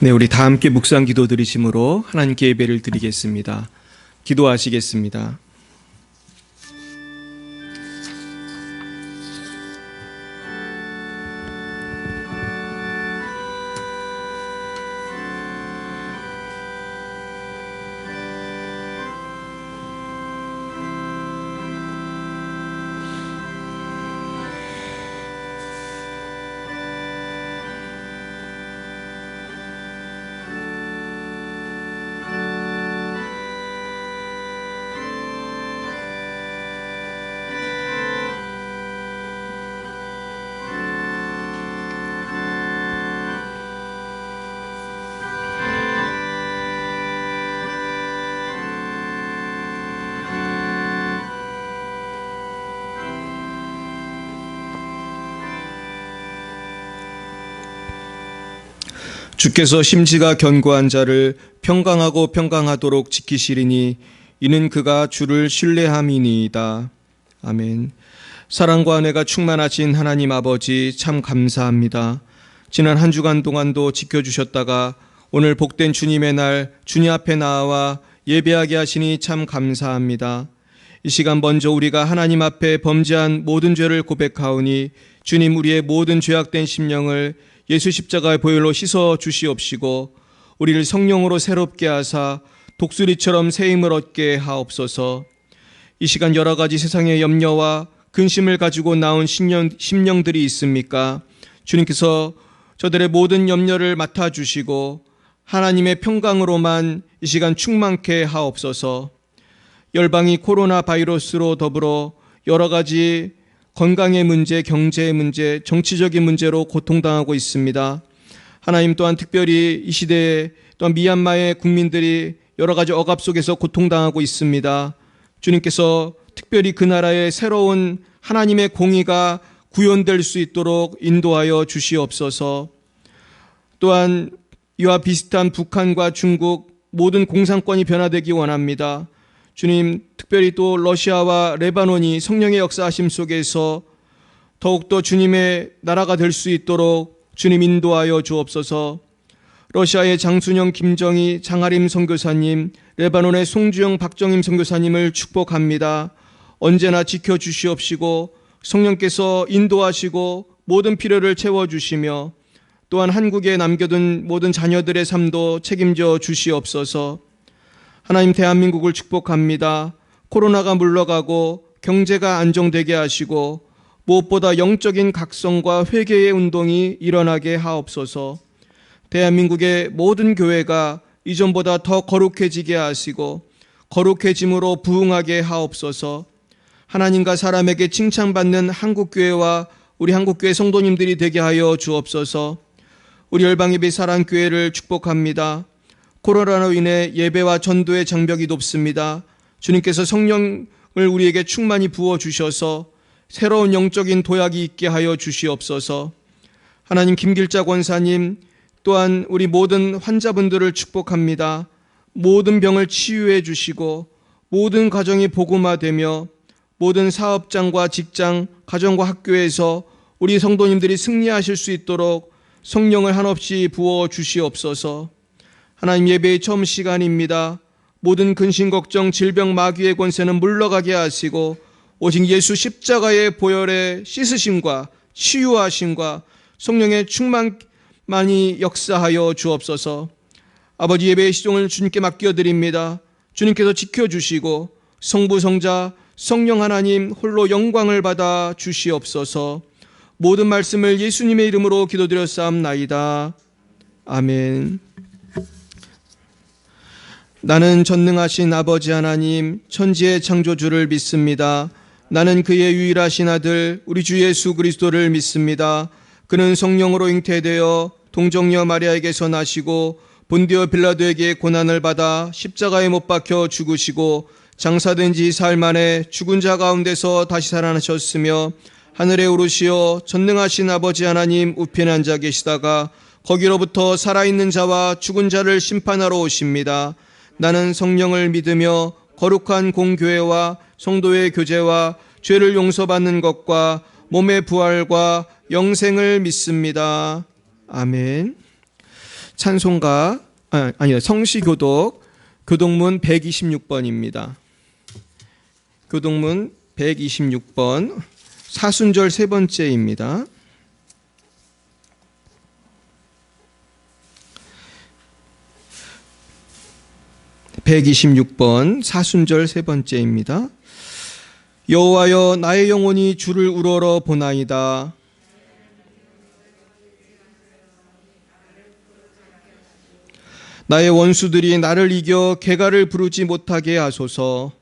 네, 우리 다 함께 묵상 기도 드리심으로 하나님께 예배를 드리겠습니다. 기도하시겠습니다. 주께서 심지가 견고한 자를 평강하고 평강하도록 지키시리니 이는 그가 주를 신뢰함이니이다. 아멘. 사랑과 은혜가 충만하신 하나님 아버지 참 감사합니다. 지난 한 주간 동안도 지켜주셨다가 오늘 복된 주님의 날 주님 앞에 나와 예배하게 하시니 참 감사합니다. 이 시간 먼저 우리가 하나님 앞에 범죄한 모든 죄를 고백하오니 주님 우리의 모든 죄악된 심령을 예수 십자가의 보혈로 씻어 주시옵시고 우리를 성령으로 새롭게 하사 독수리처럼 새 힘을 얻게 하옵소서. 이 시간 여러 가지 세상의 염려와 근심을 가지고 나온 심령들이 있습니까? 주님께서 저들의 모든 염려를 맡아주시고 하나님의 평강으로만 이 시간 충만케 하옵소서. 열방이 코로나 바이러스로 더불어 여러 가지 건강의 문제, 경제의 문제, 정치적인 문제로 고통당하고 있습니다. 하나님 또한 특별히 이 시대에 또한 미얀마의 국민들이 여러 가지 억압 속에서 고통당하고 있습니다. 주님께서 특별히 그 나라의 새로운 하나님의 공의가 구현될 수 있도록 인도하여 주시옵소서. 또한 이와 비슷한 북한과 중국 모든 공산권이 변화되기 원합니다. 주님, 특별히 또 러시아와 레바논이 성령의 역사하심 속에서 더욱더 주님의 나라가 될 수 있도록 주님 인도하여 주옵소서. 러시아의 장순영, 김정희, 장하림 선교사님, 레바논의 송주영, 박정임 선교사님을 축복합니다. 언제나 지켜주시옵시고 성령께서 인도하시고 모든 필요를 채워주시며 또한 한국에 남겨둔 모든 자녀들의 삶도 책임져 주시옵소서. 하나님 대한민국을 축복합니다. 코로나가 물러가고 경제가 안정되게 하시고 무엇보다 영적인 각성과 회개의 운동이 일어나게 하옵소서. 대한민국의 모든 교회가 이전보다 더 거룩해지게 하시고 거룩해짐으로 부흥하게 하옵소서. 하나님과 사람에게 칭찬받는 한국교회와 우리 한국교회 성도님들이 되게 하여 주옵소서. 우리 열방예배 사랑교회를 축복합니다. 코로나로 인해 예배와 전도의 장벽이 높습니다. 주님께서 성령을 우리에게 충만히 부어주셔서 새로운 영적인 도약이 있게 하여 주시옵소서. 하나님 김길자 권사님 또한 우리 모든 환자분들을 축복합니다. 모든 병을 치유해 주시고 모든 가정이 복음화되며 모든 사업장과 직장, 가정과 학교에서 우리 성도님들이 승리하실 수 있도록 성령을 한없이 부어 주시옵소서. 하나님 예배의 처음 시간입니다. 모든 근심, 걱정, 질병, 마귀의 권세는 물러가게 하시고 오직 예수 십자가의 보혈의 씻으심과 치유하심과 성령의 충만만이 역사하여 주옵소서. 아버지 예배의 시종을 주님께 맡겨드립니다. 주님께서 지켜주시고 성부, 성자, 성령 하나님 홀로 영광을 받아 주시옵소서. 모든 말씀을 예수님의 이름으로 기도드렸사옵나이다. 아멘. 나는 전능하신 아버지 하나님 천지의 창조주를 믿습니다. 나는 그의 유일하신 아들 우리 주 예수 그리스도를 믿습니다. 그는 성령으로 잉태되어 동정녀 마리아에게서 나시고 본디오 빌라도에게 고난을 받아 십자가에 못 박혀 죽으시고 장사된 지 사흘 만에 죽은 자 가운데서 다시 살아나셨으며 하늘에 오르시어 전능하신 아버지 하나님 우편에 앉아 계시다가 거기로부터 살아있는 자와 죽은 자를 심판하러 오십니다. 나는 성령을 믿으며 거룩한 공교회와 성도의 교제와 죄를 용서받는 것과 몸의 부활과 영생을 믿습니다. 아멘. 찬송가 성시교독 교독문 126번입니다. 교독문 126번 사순절 세 번째입니다. (126번) 사순절 세 번째입니다. 여호와여, 나의 영혼이 주를 우러러 보나이다. 나의 원수들이 나를 이겨 개가를 부르지 못하게 하소서.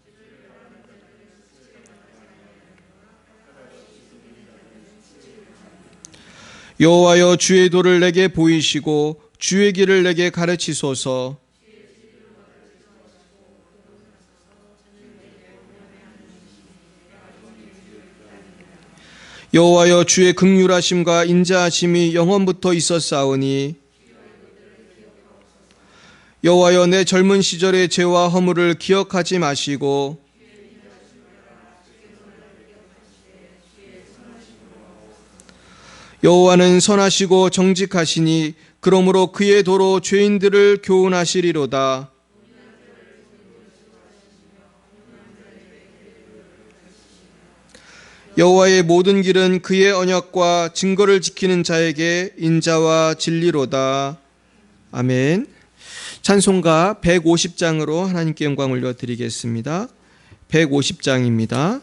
여호와여, 주의 도를 내게 보이시고 주의 길을 내게 가르치소서. 여호와여, 주의 긍휼하심과 인자하심이 영원부터 있었사오니 여호와여, 내 젊은 시절의 죄와 허물을 기억하지 마시고 여호와는 선하시고 정직하시니 그러므로 그의 도로 죄인들을 교훈하시리로다. 여호와의 모든 길은 그의 언약과 증거를 지키는 자에게 인자와 진리로다. 아멘. 찬송가 150장으로 하나님께 영광 올려드리겠습니다. 150장입니다.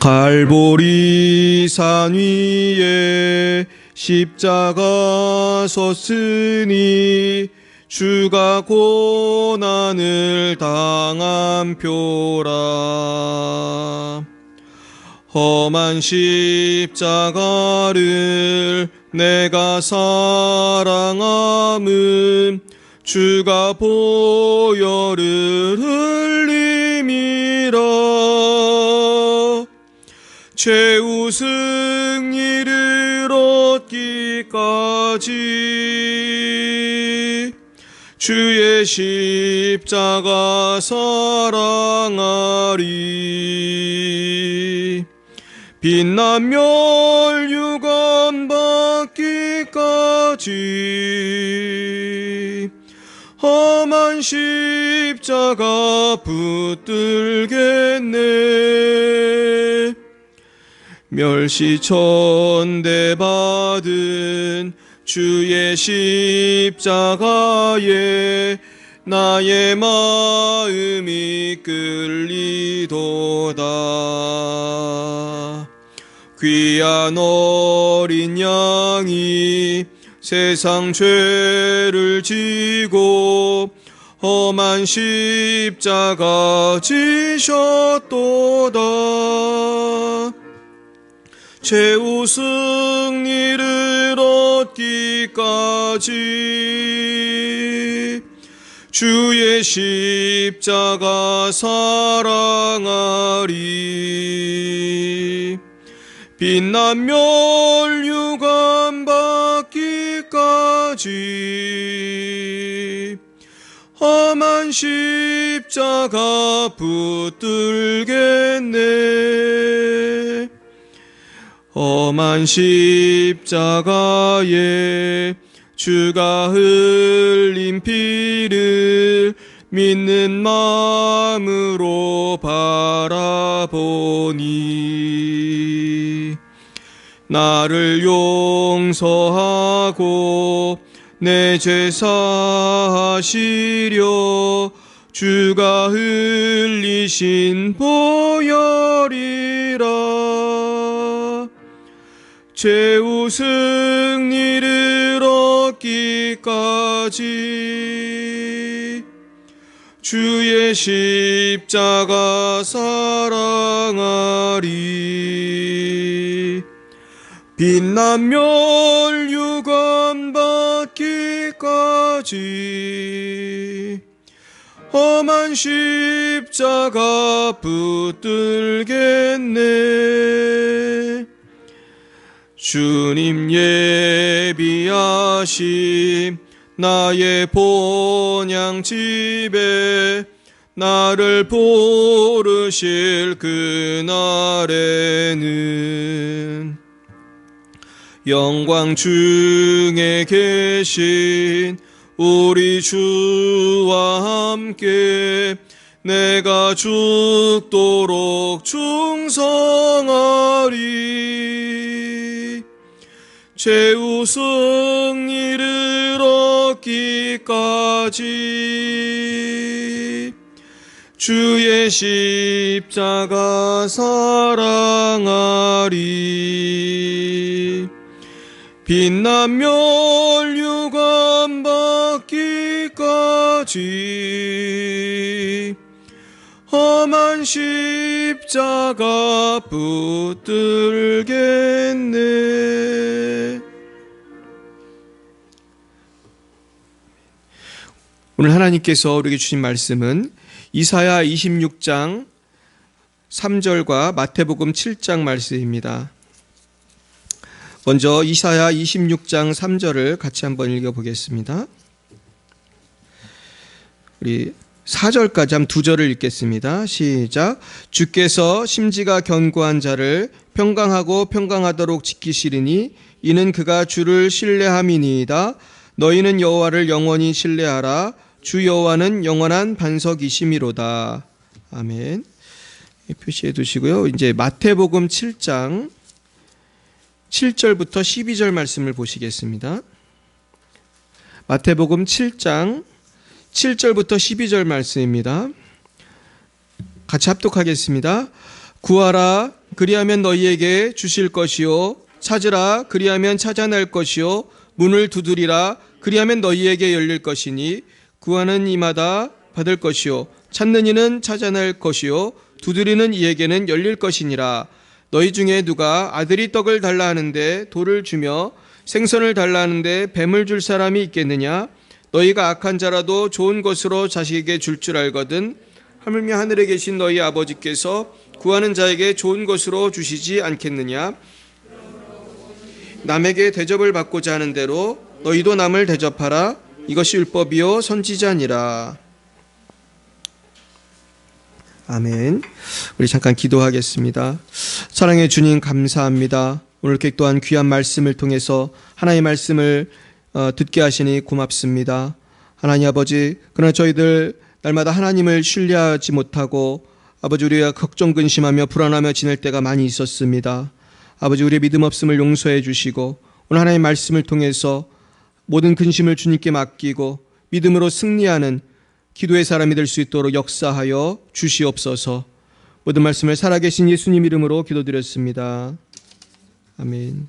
갈보리 산 위에 십자가 섰으니 주가 고난을 당한 표라. 험한 십자가를 내가 사랑함은 주가 보혈을 흘림이라. 최후 승리를 얻기까지 주의 십자가 사랑하리. 빛난 멸류관 받기까지 험한 십자가 붙들겠네. 멸시천대 받은 주의 십자가에 나의 마음이 끌리도다. 귀한 어린 양이 세상 죄를 지고 험한 십자가 지셨도다. 최후 승리를 얻기까지 주의 십자가 사랑하리. 빛난 멸류관 받기까지 험한 십자가 붙들겠네. 험한 십자가에 주가 흘린 피를 믿는 마음으로 바라보니 나를 용서하고 내 죄 사하시려 주가 흘리신 보혈이라. 최후 승리를 얻기까지 주의 십자가 사랑하리. 빛난 멸류관 받기까지 험한 십자가 붙들겠네. 주님 예비하신 나의 본향 집에 나를 부르실 그날에는 영광 중에 계신 우리 주와 함께 내가 죽도록 충성하리. 최후 승리를 얻기까지 주의 십자가 사랑하리. 빛난 멸류관 받기까지 험한 십자가 붙들겠네. 오늘 하나님께서 우리에게 주신 말씀은 이사야 26장 3절과 마태복음 7장 말씀입니다. 먼저 이사야 26장 3절을 같이 한번 읽어보겠습니다. 우리 4절까지 한 2절을 읽겠습니다. 시작. 주께서 심지가 견고한 자를 평강하고 평강하도록 지키시리니 이는 그가 주를 신뢰함이니이다. 너희는 여호와를 영원히 신뢰하라. 주 여호와는 영원한 반석이심이로다. 아멘. 표시해 두시고요. 이제 마태복음 7장 7절부터 12절 말씀을 보시겠습니다. 마태복음 7장 7절부터 12절 말씀입니다. 같이 합독하겠습니다. 구하라 그리하면 너희에게 주실 것이요 찾으라 그리하면 찾아낼 것이요 문을 두드리라 그리하면 너희에게 열릴 것이니 구하는 이마다 받을 것이요 찾는 이는 찾아낼 것이요 두드리는 이에게는 열릴 것이니라. 너희 중에 누가 아들이 떡을 달라 하는데 돌을 주며 생선을 달라 하는데 뱀을 줄 사람이 있겠느냐? 너희가 악한 자라도 좋은 것으로 자식에게 줄 줄 알거든 하물며 하늘에 계신 너희 아버지께서 구하는 자에게 좋은 것으로 주시지 않겠느냐? 남에게 대접을 받고자 하는 대로 너희도 남을 대접하라. 이것이 율법이요 선지자니라. 아멘. 우리 잠깐 기도하겠습니다. 사랑의 주님 감사합니다. 오늘 이렇게 또한 귀한 말씀을 통해서 하나님의 말씀을 듣게 하시니 고맙습니다. 하나님 아버지, 그러나 저희들 날마다 하나님을 신뢰하지 못하고 아버지 우리가 걱정 근심하며 불안하며 지낼 때가 많이 있었습니다. 아버지 우리의 믿음 없음을 용서해 주시고 오늘 하나님의 말씀을 통해서 모든 근심을 주님께 맡기고 믿음으로 승리하는 기도의 사람이 될 수 있도록 역사하여 주시옵소서. 모든 말씀을 살아계신 예수님 이름으로 기도드렸습니다. 아멘.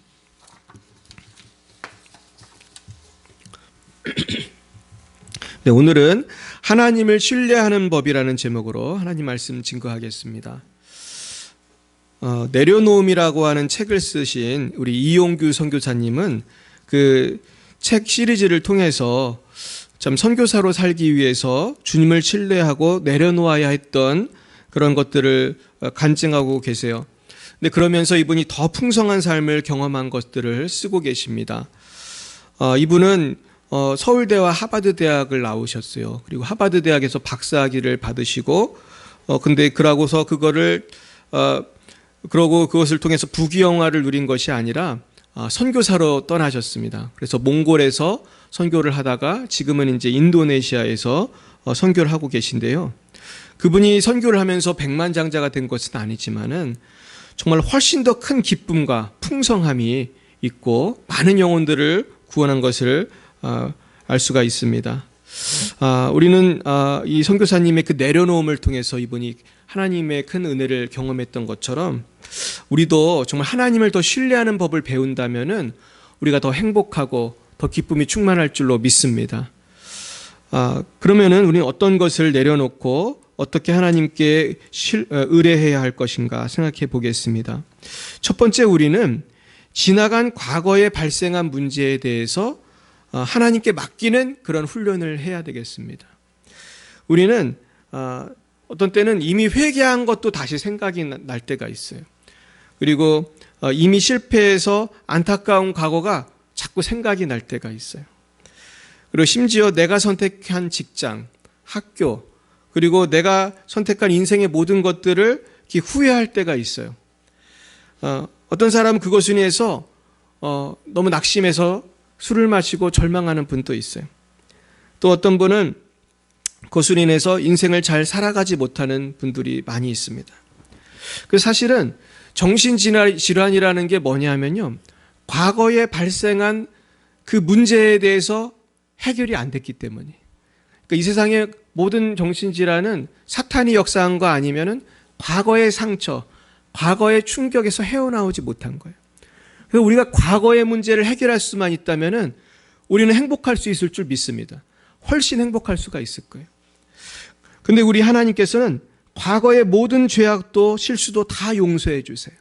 네, 오늘은 하나님을 신뢰하는 법이라는 제목으로 하나님 말씀 증거하겠습니다. 내려놓음이라고 하는 책을 쓰신 우리 이용규 선교사님은 그 책 시리즈를 통해서 참 선교사로 살기 위해서 주님을 신뢰하고 내려놓아야 했던 그런 것들을 간증하고 계세요. 근데 그러면서 이분이 더 풍성한 삶을 경험한 것들을 쓰고 계십니다. 이분은 서울대와 하버드 대학을 나오셨어요. 그리고 하버드 대학에서 박사학위를 받으시고 근데 그러고서 그거를 그러고 그것을 통해서 부귀영화를 누린 것이 아니라 선교사로 떠나셨습니다. 그래서 몽골에서 선교를 하다가 지금은 이제 인도네시아에서 선교를 하고 계신데요. 그분이 선교를 하면서 백만장자가 된 것은 아니지만은 정말 훨씬 더 큰 기쁨과 풍성함이 있고 많은 영혼들을 구원한 것을 알 수가 있습니다. 우리는 이 선교사님의 그 내려놓음을 통해서 이분이 하나님의 큰 은혜를 경험했던 것처럼 우리도 정말 하나님을 더 신뢰하는 법을 배운다면은 우리가 더 행복하고 더 기쁨이 충만할 줄로 믿습니다. 그러면은 우리는 어떤 것을 내려놓고 어떻게 하나님께 의뢰해야 할 것인가 생각해 보겠습니다. 첫 번째, 우리는 지나간 과거에 발생한 문제에 대해서 하나님께 맡기는 그런 훈련을 해야 되겠습니다. 우리는 어떤 때는 이미 회개한 것도 다시 생각이 날 때가 있어요. 그리고 이미 실패해서 안타까운 과거가 자꾸 생각이 날 때가 있어요. 그리고 심지어 내가 선택한 직장, 학교, 그리고 내가 선택한 인생의 모든 것들을 이렇게 후회할 때가 있어요. 어떤 사람은 그것을 인해서 너무 낙심해서 술을 마시고 절망하는 분도 있어요. 또 어떤 분은 그것으로 인해서 인생을 잘 살아가지 못하는 분들이 많이 있습니다. 그 사실은 정신질환이라는 게 뭐냐면요, 과거에 발생한 그 문제에 대해서 해결이 안 됐기 때문이에요. 그러니까 이 세상의 모든 정신질환은 사탄이 역사한 거 아니면은 과거의 상처, 과거의 충격에서 헤어나오지 못한 거예요. 그래서 우리가 과거의 문제를 해결할 수만 있다면은 우리는 행복할 수 있을 줄 믿습니다. 훨씬 행복할 수가 있을 거예요. 근데 우리 하나님께서는 과거의 모든 죄악도 실수도 다 용서해 주세요.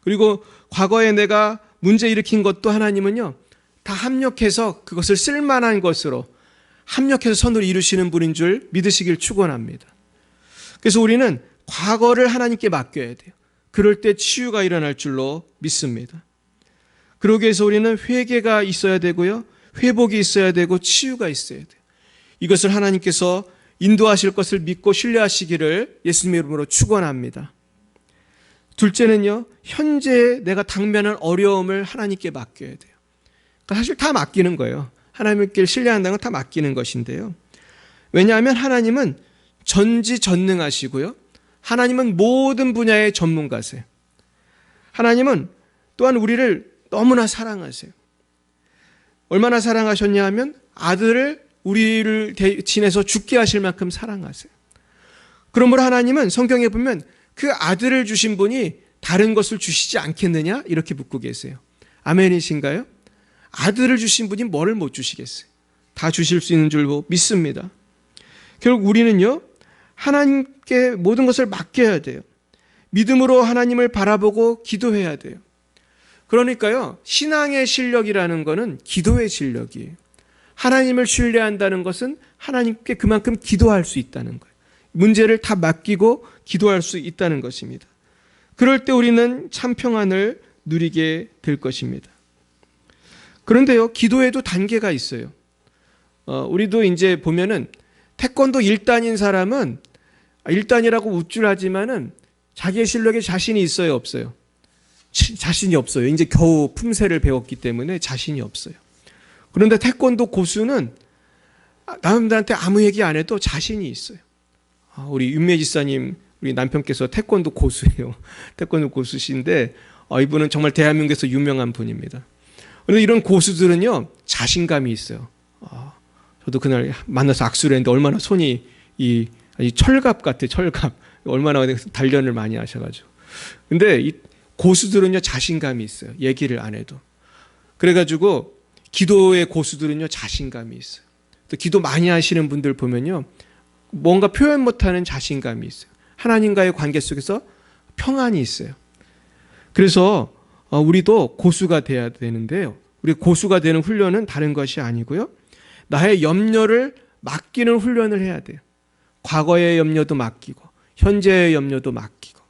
그리고 과거에 내가 문제 일으킨 것도 하나님은요, 다 합력해서 그것을 쓸만한 것으로 합력해서 선을 이루시는 분인 줄 믿으시길 축원합니다. 그래서 우리는 과거를 하나님께 맡겨야 돼요. 그럴 때 치유가 일어날 줄로 믿습니다. 그러기 위해서 우리는 회개가 있어야 되고요, 회복이 있어야 되고 치유가 있어야 돼요. 이것을 하나님께서 인도하실 것을 믿고 신뢰하시기를 예수님의 이름으로 축원합니다. 둘째는요, 현재 내가 당면한 어려움을 하나님께 맡겨야 돼요. 그러니까 사실 다 맡기는 거예요. 하나님께 신뢰한다는 건 다 맡기는 것인데요. 왜냐하면 하나님은 전지전능하시고요, 하나님은 모든 분야의 전문가세요. 하나님은 또한 우리를 너무나 사랑하세요. 얼마나 사랑하셨냐 하면 아들을 우리를 대신해서 죽게 하실 만큼 사랑하세요. 그러므로 하나님은 성경에 보면 그 아들을 주신 분이 다른 것을 주시지 않겠느냐 이렇게 묻고 계세요. 아멘이신가요? 아들을 주신 분이 뭐를 못 주시겠어요? 다 주실 수 있는 줄 믿습니다. 결국 우리는요, 하나님께 모든 것을 맡겨야 돼요. 믿음으로 하나님을 바라보고 기도해야 돼요. 그러니까요, 신앙의 실력이라는 것은 기도의 실력이에요. 하나님을 신뢰한다는 것은 하나님께 그만큼 기도할 수 있다는 거예요. 문제를 다 맡기고 기도할 수 있다는 것입니다. 그럴 때 우리는 참 평안을 누리게 될 것입니다. 그런데요, 기도에도 단계가 있어요. 우리도 이제 보면은 태권도 1단인 사람은 1단이라고 우쭐하지만은 자기의 실력에 자신이 있어요, 없어요? 자신이 없어요. 이제 겨우 품새를 배웠기 때문에 자신이 없어요. 그런데 태권도 고수는 남들한테 아무 얘기 안 해도 자신이 있어요. 우리 윤매 지사님, 우리 남편께서 태권도 고수예요. 태권도 고수신데 이분은 정말 대한민국에서 유명한 분입니다. 그런데 이런 고수들은요, 자신감이 있어요. 저도 그날 만나서 악수를 했는데 얼마나 손이 이 철갑 같아, 철갑. 얼마나 단련을 많이 하셔가지고. 근데 이 고수들은요, 자신감이 있어요. 얘기를 안 해도. 그래가지고 기도의 고수들은요, 자신감이 있어요. 또 기도 많이 하시는 분들 보면요, 뭔가 표현 못하는 자신감이 있어요. 하나님과의 관계 속에서 평안이 있어요. 그래서 우리도 고수가 돼야 되는데요, 우리 고수가 되는 훈련은 다른 것이 아니고요, 나의 염려를 맡기는 훈련을 해야 돼요. 과거의 염려도 맡기고 현재의 염려도 맡기고,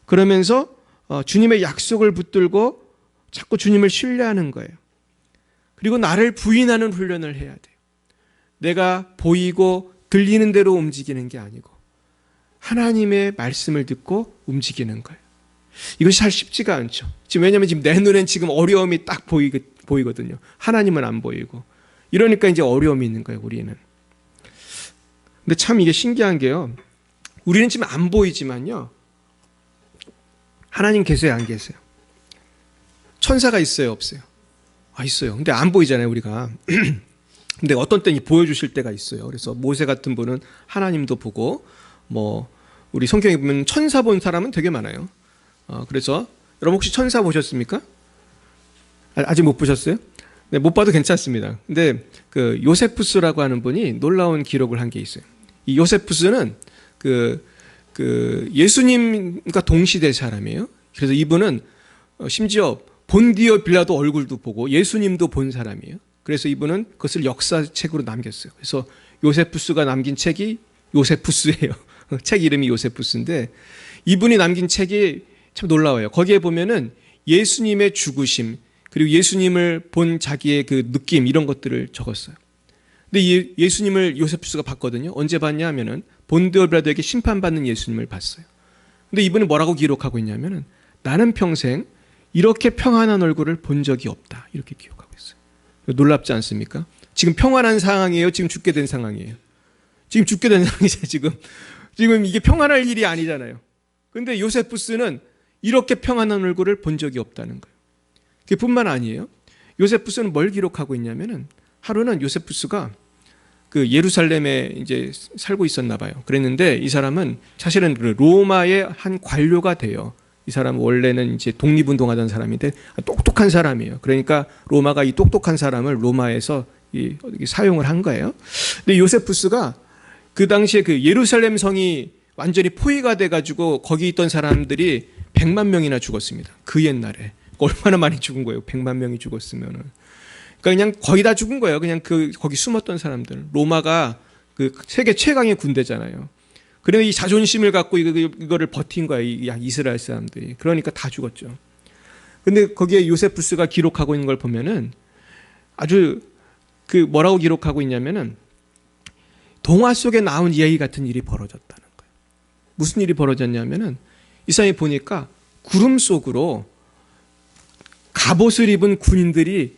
그러면서 주님의 약속을 붙들고 자꾸 주님을 신뢰하는 거예요. 그리고 나를 부인하는 훈련을 해야 돼요. 내가 보이고 들리는 대로 움직이는 게 아니고 하나님의 말씀을 듣고 움직이는 거예요. 이것이 잘 쉽지가 않죠. 왜냐하면 지금 내 눈엔 지금 어려움이 딱 보이거든요. 하나님은 안 보이고. 이러니까 이제 어려움이 있는 거예요, 우리는. 근데 참 이게 신기한 게요, 우리는 지금 안 보이지만요, 하나님 계세요, 안 계세요? 천사가 있어요, 없어요? 있어요. 근데 안 보이잖아요, 우리가. 근데 어떤 때는 보여주실 때가 있어요. 그래서 모세 같은 분은 하나님도 보고, 우리 성경에 보면 천사 본 사람은 되게 많아요. 그래서 여러분 혹시 천사 보셨습니까? 아직 못 보셨어요? 네, 못 봐도 괜찮습니다. 근데 그 요세푸스라고 하는 분이 놀라운 기록을 한 게 있어요. 이 요세푸스는 예수님과 동시대 사람이에요. 그래서 이분은 심지어 본디오 빌라도 얼굴도 보고 예수님도 본 사람이에요. 그래서 이분은 그것을 역사책으로 남겼어요. 그래서 요세푸스가 남긴 책이 요세푸스예요. 책 이름이 요세푸스인데 이분이 남긴 책이 참 놀라워요. 거기에 보면은 예수님의 죽으심, 그리고 예수님을 본 자기의 그 느낌, 이런 것들을 적었어요. 근데 예수님을 요세푸스가 봤거든요. 언제 봤냐 하면은 본디오빌라도에게 심판받는 예수님을 봤어요. 근데 이분은 뭐라고 기록하고 있냐면은 나는 평생 이렇게 평안한 얼굴을 본 적이 없다. 이렇게 기록하고 있어요. 놀랍지 않습니까? 지금 평안한 상황이에요? 지금 죽게 된 상황이에요? 지금 죽게 된 상황이죠, 지금. 지금 이게 평안할 일이 아니잖아요. 근데 요세푸스는 이렇게 평안한 얼굴을 본 적이 없다는 거예요. 그게 뿐만 아니에요. 요세푸스는 뭘 기록하고 있냐면은 하루는 요세푸스가 그 예루살렘에 이제 살고 있었나 봐요. 그랬는데 이 사람은 사실은 로마의 한 관료가 돼요. 이 사람은 원래는 이제 독립운동하던 사람인데 똑똑한 사람이에요. 그러니까 로마가 이 똑똑한 사람을 로마에서 사용을 한 거예요. 근데 요세푸스가 그 당시에 그 예루살렘 성이 완전히 포위가 돼가지고 거기 있던 사람들이 100만 명이나 죽었습니다. 그 옛날에. 얼마나 많이 죽은 거예요. 100만 명이 죽었으면은. 그러니까 그냥 거의 다 죽은 거예요. 그냥 거기 숨었던 사람들. 로마가 그 세계 최강의 군대잖아요. 그래서 이 자존심을 갖고 이거를 버틴 거예요. 이 이스라엘 사람들이. 그러니까 다 죽었죠. 근데 거기에 요세푸스가 기록하고 있는 걸 보면은 아주 그 뭐라고 기록하고 있냐면은 동화 속에 나온 이야기 같은 일이 벌어졌다는 거예요. 무슨 일이 벌어졌냐면은 이 사람이 보니까 구름 속으로 갑옷을 입은 군인들이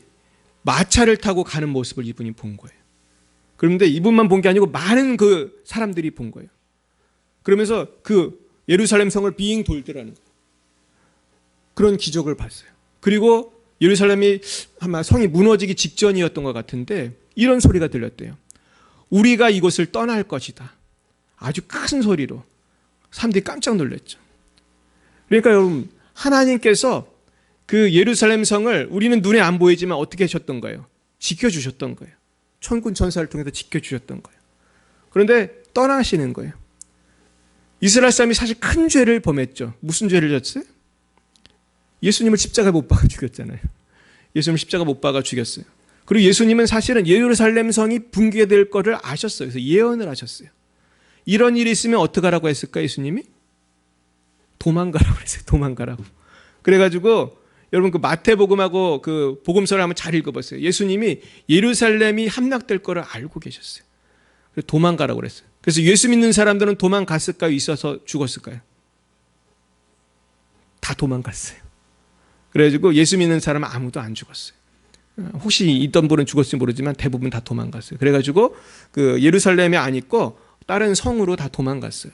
마차를 타고 가는 모습을 이분이 본 거예요. 그런데 이분만 본 게 아니고 많은 그 사람들이 본 거예요. 그러면서 그 예루살렘 성을 빙 돌더라는 거예요. 그런 기적을 봤어요. 그리고 예루살렘이 아마 성이 무너지기 직전이었던 것 같은데 이런 소리가 들렸대요. 우리가 이곳을 떠날 것이다. 아주 큰 소리로. 사람들이 깜짝 놀랐죠. 그러니까 여러분, 하나님께서 그 예루살렘 성을 우리는 눈에 안 보이지만 어떻게 하셨던 거예요? 지켜주셨던 거예요. 천군 천사를 통해서 지켜주셨던 거예요. 그런데 떠나시는 거예요. 이스라엘 사람이 사실 큰 죄를 범했죠. 무슨 죄를 졌어요? 예수님을 십자가에 못 박아 죽였잖아요. 예수님을 십자가 못 박아 죽였어요. 그리고 예수님은 사실은 예루살렘 성이 붕괴될 거를 아셨어요. 그래서 예언을 하셨어요. 이런 일이 있으면 어떻게 하라고 했을까, 예수님이? 도망가라고 그랬어요. 도망가라고. 그래가지고 여러분 그 마태복음하고 그 복음서를 한번 잘 읽어보세요. 예수님이 예루살렘이 함락될 거를 알고 계셨어요. 그래서 도망가라고 그랬어요. 그래서 예수 믿는 사람들은 도망갔을까요? 있어서 죽었을까요? 다 도망갔어요. 그래가지고 예수 믿는 사람은 아무도 안 죽었어요. 혹시 있던 분은 죽었을지 모르지만 대부분 다 도망갔어요. 그래가지고 그 예루살렘에 안 있고 다른 성으로 다 도망갔어요.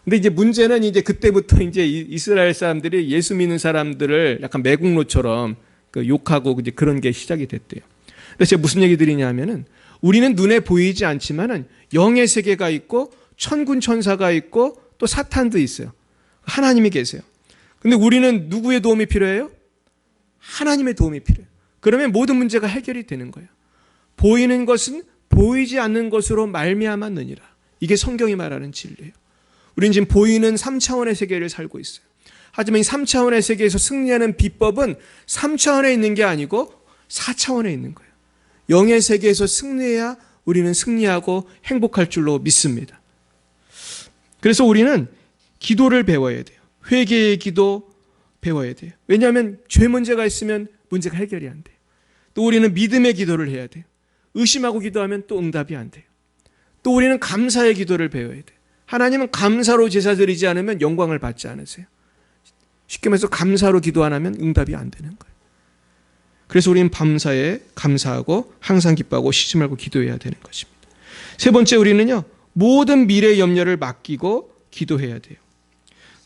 근데 이제 문제는 이제 그때부터 이제 이스라엘 사람들이 예수 믿는 사람들을 약간 매국노처럼 그 욕하고 이제 그런 게 시작이 됐대요. 근데 제가 무슨 얘기 드리냐면은 우리는 눈에 보이지 않지만은 영의 세계가 있고 천군 천사가 있고 또 사탄도 있어요. 하나님이 계세요. 근데 우리는 누구의 도움이 필요해요? 하나님의 도움이 필요해요. 그러면 모든 문제가 해결이 되는 거예요. 보이는 것은 보이지 않는 것으로 말미암았느니라. 이게 성경이 말하는 진리예요. 우리는 지금 보이는 3차원의 세계를 살고 있어요. 하지만 이 3차원의 세계에서 승리하는 비법은 3차원에 있는 게 아니고 4차원에 있는 거예요. 영의 세계에서 승리해야 우리는 승리하고 행복할 줄로 믿습니다. 그래서 우리는 기도를 배워야 돼요. 회개의 기도 배워야 돼요. 왜냐하면 죄 문제가 있으면 문제가 해결이 안 돼요. 또 우리는 믿음의 기도를 해야 돼요. 의심하고 기도하면 또 응답이 안 돼요. 또 우리는 감사의 기도를 배워야 돼요. 하나님은 감사로 제사 드리지 않으면 영광을 받지 않으세요. 쉽게 말해서 감사로 기도 안 하면 응답이 안 되는 거예요. 그래서 우리는 밤사에 감사하고 항상 기뻐하고 쉬지 말고 기도해야 되는 것입니다. 세 번째, 우리는요 모든 미래 염려를 맡기고 기도해야 돼요.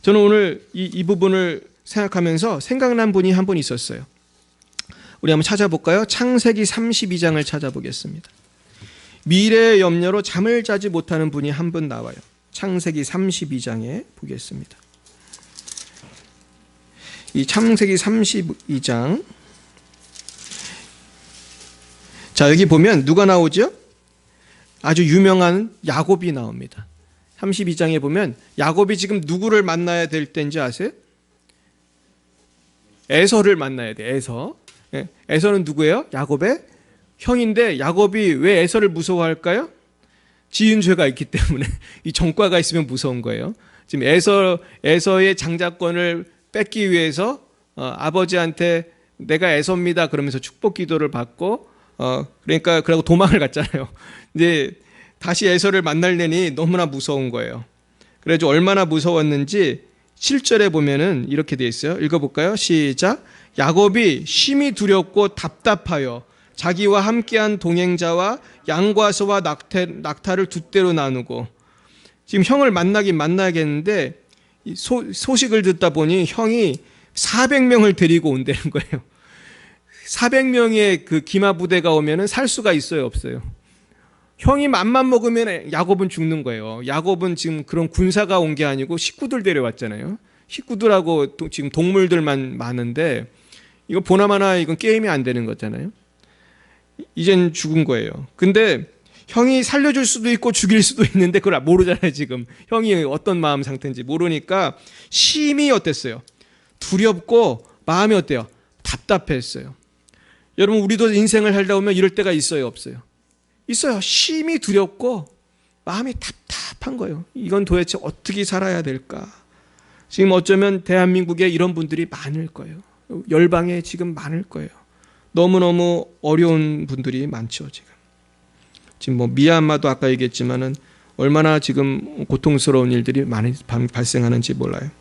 저는 오늘 이 부분을 생각하면서 생각난 분이 한 분 있었어요. 우리 한번 찾아볼까요? 창세기 32장을 찾아보겠습니다. 미래의 염려로 잠을 자지 못하는 분이 한 분 나와요. 창세기 32장에 보겠습니다. 이 창세기 32장, 자 여기 보면 누가 나오죠? 아주 유명한 야곱이 나옵니다. 32장에 보면 야곱이 지금 누구를 만나야 될 때인지 아세요? 에서를 만나야 돼요. 에서. 에서는 누구예요? 야곱의 형인데 야곱이 왜 에서를 무서워할까요? 지은 죄가 있기 때문에. 이 전과가 있으면 무서운 거예요. 지금 에서의 장자권을 뺏기 위해서 아버지한테 내가 에서입니다 그러면서 축복 기도를 받고 그러니까 그러고 도망을 갔잖아요. 이제 다시 에서를 만나려니 너무나 무서운 거예요. 그래서 얼마나 무서웠는지 7절에 보면은 이렇게 돼 있어요. 읽어볼까요? 시작. 야곱이 심히 두렵고 답답하여 자기와 함께한 동행자와 양과 소와 낙타를 두 떼로 나누고, 지금 형을 만나긴 만나겠는데 소식을 듣다 보니 형이 400명을 데리고 온다는 거예요. 400명의 그 기마 부대가 오면은 살 수가 있어요, 없어요? 형이 맘만 먹으면 야곱은 죽는 거예요. 야곱은 지금 그런 군사가 온 게 아니고 식구들 데려왔잖아요. 식구들하고 지금 동물들만 많은데 이거 보나마나 이건 게임이 안 되는 거잖아요. 이젠 죽은 거예요. 근데 형이 살려줄 수도 있고 죽일 수도 있는데 그걸 모르잖아요. 지금 형이 어떤 마음 상태인지 모르니까 심히 어땠어요? 두렵고 마음이 어때요? 답답했어요. 여러분, 우리도 인생을 살다 보면 이럴 때가 있어요, 없어요? 있어요. 심히 두렵고 마음이 답답한 거예요. 이건 도대체 어떻게 살아야 될까? 지금 어쩌면 대한민국에 이런 분들이 많을 거예요. 열방에 지금 많을 거예요. 너무너무 어려운 분들이 많죠. 지금 뭐 미얀마도 아까 얘기했지만은 얼마나 지금 고통스러운 일들이 많이 발생하는지 몰라요.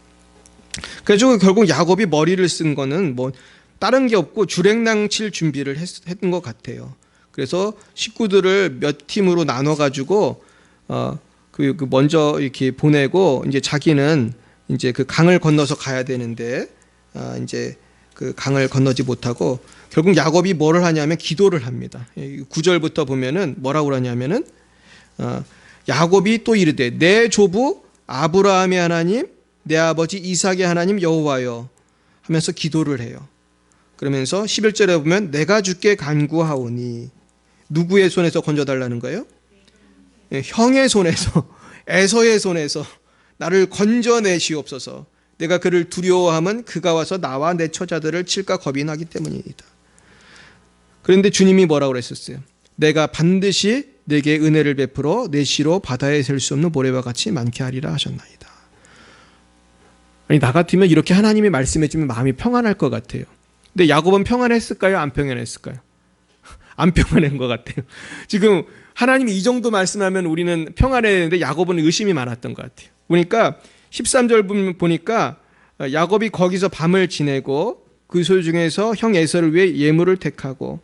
그래서 결국 야곱이 머리를 쓴 거는 뭐 다른 게 없고 주랭랑 칠 준비를 했던 것 같아요. 그래서 식구들을 몇 팀으로 나눠 가지고 먼저 이렇게 보내고, 이제 자기는 이제 그 강을 건너서 가야 되는데 이제 그 강을 건너지 못하고 결국 야곱이 뭐를 하냐면 기도를 합니다. 9절부터 보면은 뭐라고 하냐면은 야곱이 또 이르되 내 조부 아브라함의 하나님 내 아버지 이삭의 하나님 여호와여 하면서 기도를 해요. 그러면서 11절에 보면 내가 주께 간구하오니, 누구의 손에서 건져달라는 거예요? 형의 손에서, 에서의 손에서 나를 건져내시옵소서. 내가 그를 두려워하면 그가 와서 나와 내 처자들을 칠까 겁이 나기 때문이다. 그런데 주님이 뭐라고 그랬었어요? 내가 반드시 내게 은혜를 베풀어 내 시로 바다에 셀 수 없는 모래와 같이 많게 하리라 하셨나이다. 아니, 나 같으면 이렇게 하나님이 말씀해 주면 마음이 평안할 것 같아요. 근데 야곱은 평안했을까요? 안 평안했을까요? 안 평안한 것 같아요. 지금 하나님이 이 정도 말씀하면 우리는 평안했는데 야곱은 의심이 많았던 것 같아요. 그러니까 13절 보니까 야곱이 거기서 밤을 지내고 그 소유 중에서 형 에서를 위해 예물을 택하고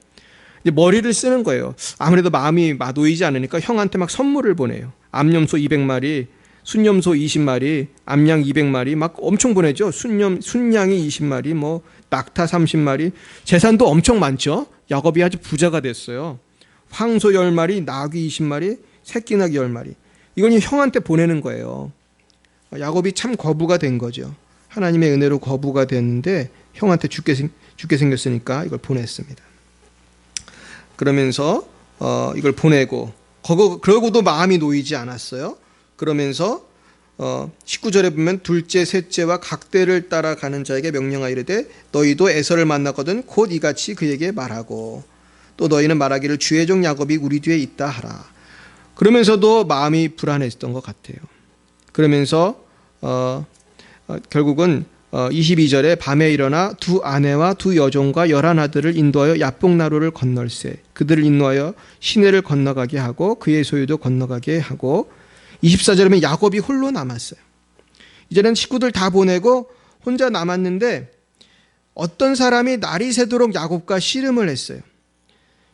이제 머리를 쓰는 거예요. 아무래도 마음이 놓이지 않으니까 형한테 막 선물을 보내요. 암염소 200마리, 순염소 20마리, 암양 200마리 막 엄청 보내죠. 순양이 20마리, 뭐 낙타 30마리, 재산도 엄청 많죠. 야곱이 아주 부자가 됐어요. 황소 10마리, 나귀 20마리, 새끼나귀 10마리. 이건 형한테 보내는 거예요. 야곱이 참 거부가 된 거죠. 하나님의 은혜로 거부가 됐는데 형한테 죽게 생겼으니까 이걸 보냈습니다. 그러면서 이걸 보내고 그러고도 마음이 놓이지 않았어요. 그러면서 19절에 보면 둘째 셋째와 각대를 따라가는 자에게 명령하여 이르되 너희도 에서를 만나거든 곧 이같이 그에게 말하고 또 너희는 말하기를 주의 종 야곱이 우리 뒤에 있다 하라. 그러면서도 마음이 불안했던 것 같아요. 그러면서 결국은 22절에 밤에 일어나 두 아내와 두 여종과 11아들을 인도하여 야복나루를 건널세 그들을 인도하여 시내를 건너가게 하고 그의 소유도 건너가게 하고, 24절에 보면 야곱이 홀로 남았어요. 이제는 식구들 다 보내고 혼자 남았는데 어떤 사람이 날이 새도록 야곱과 씨름을 했어요.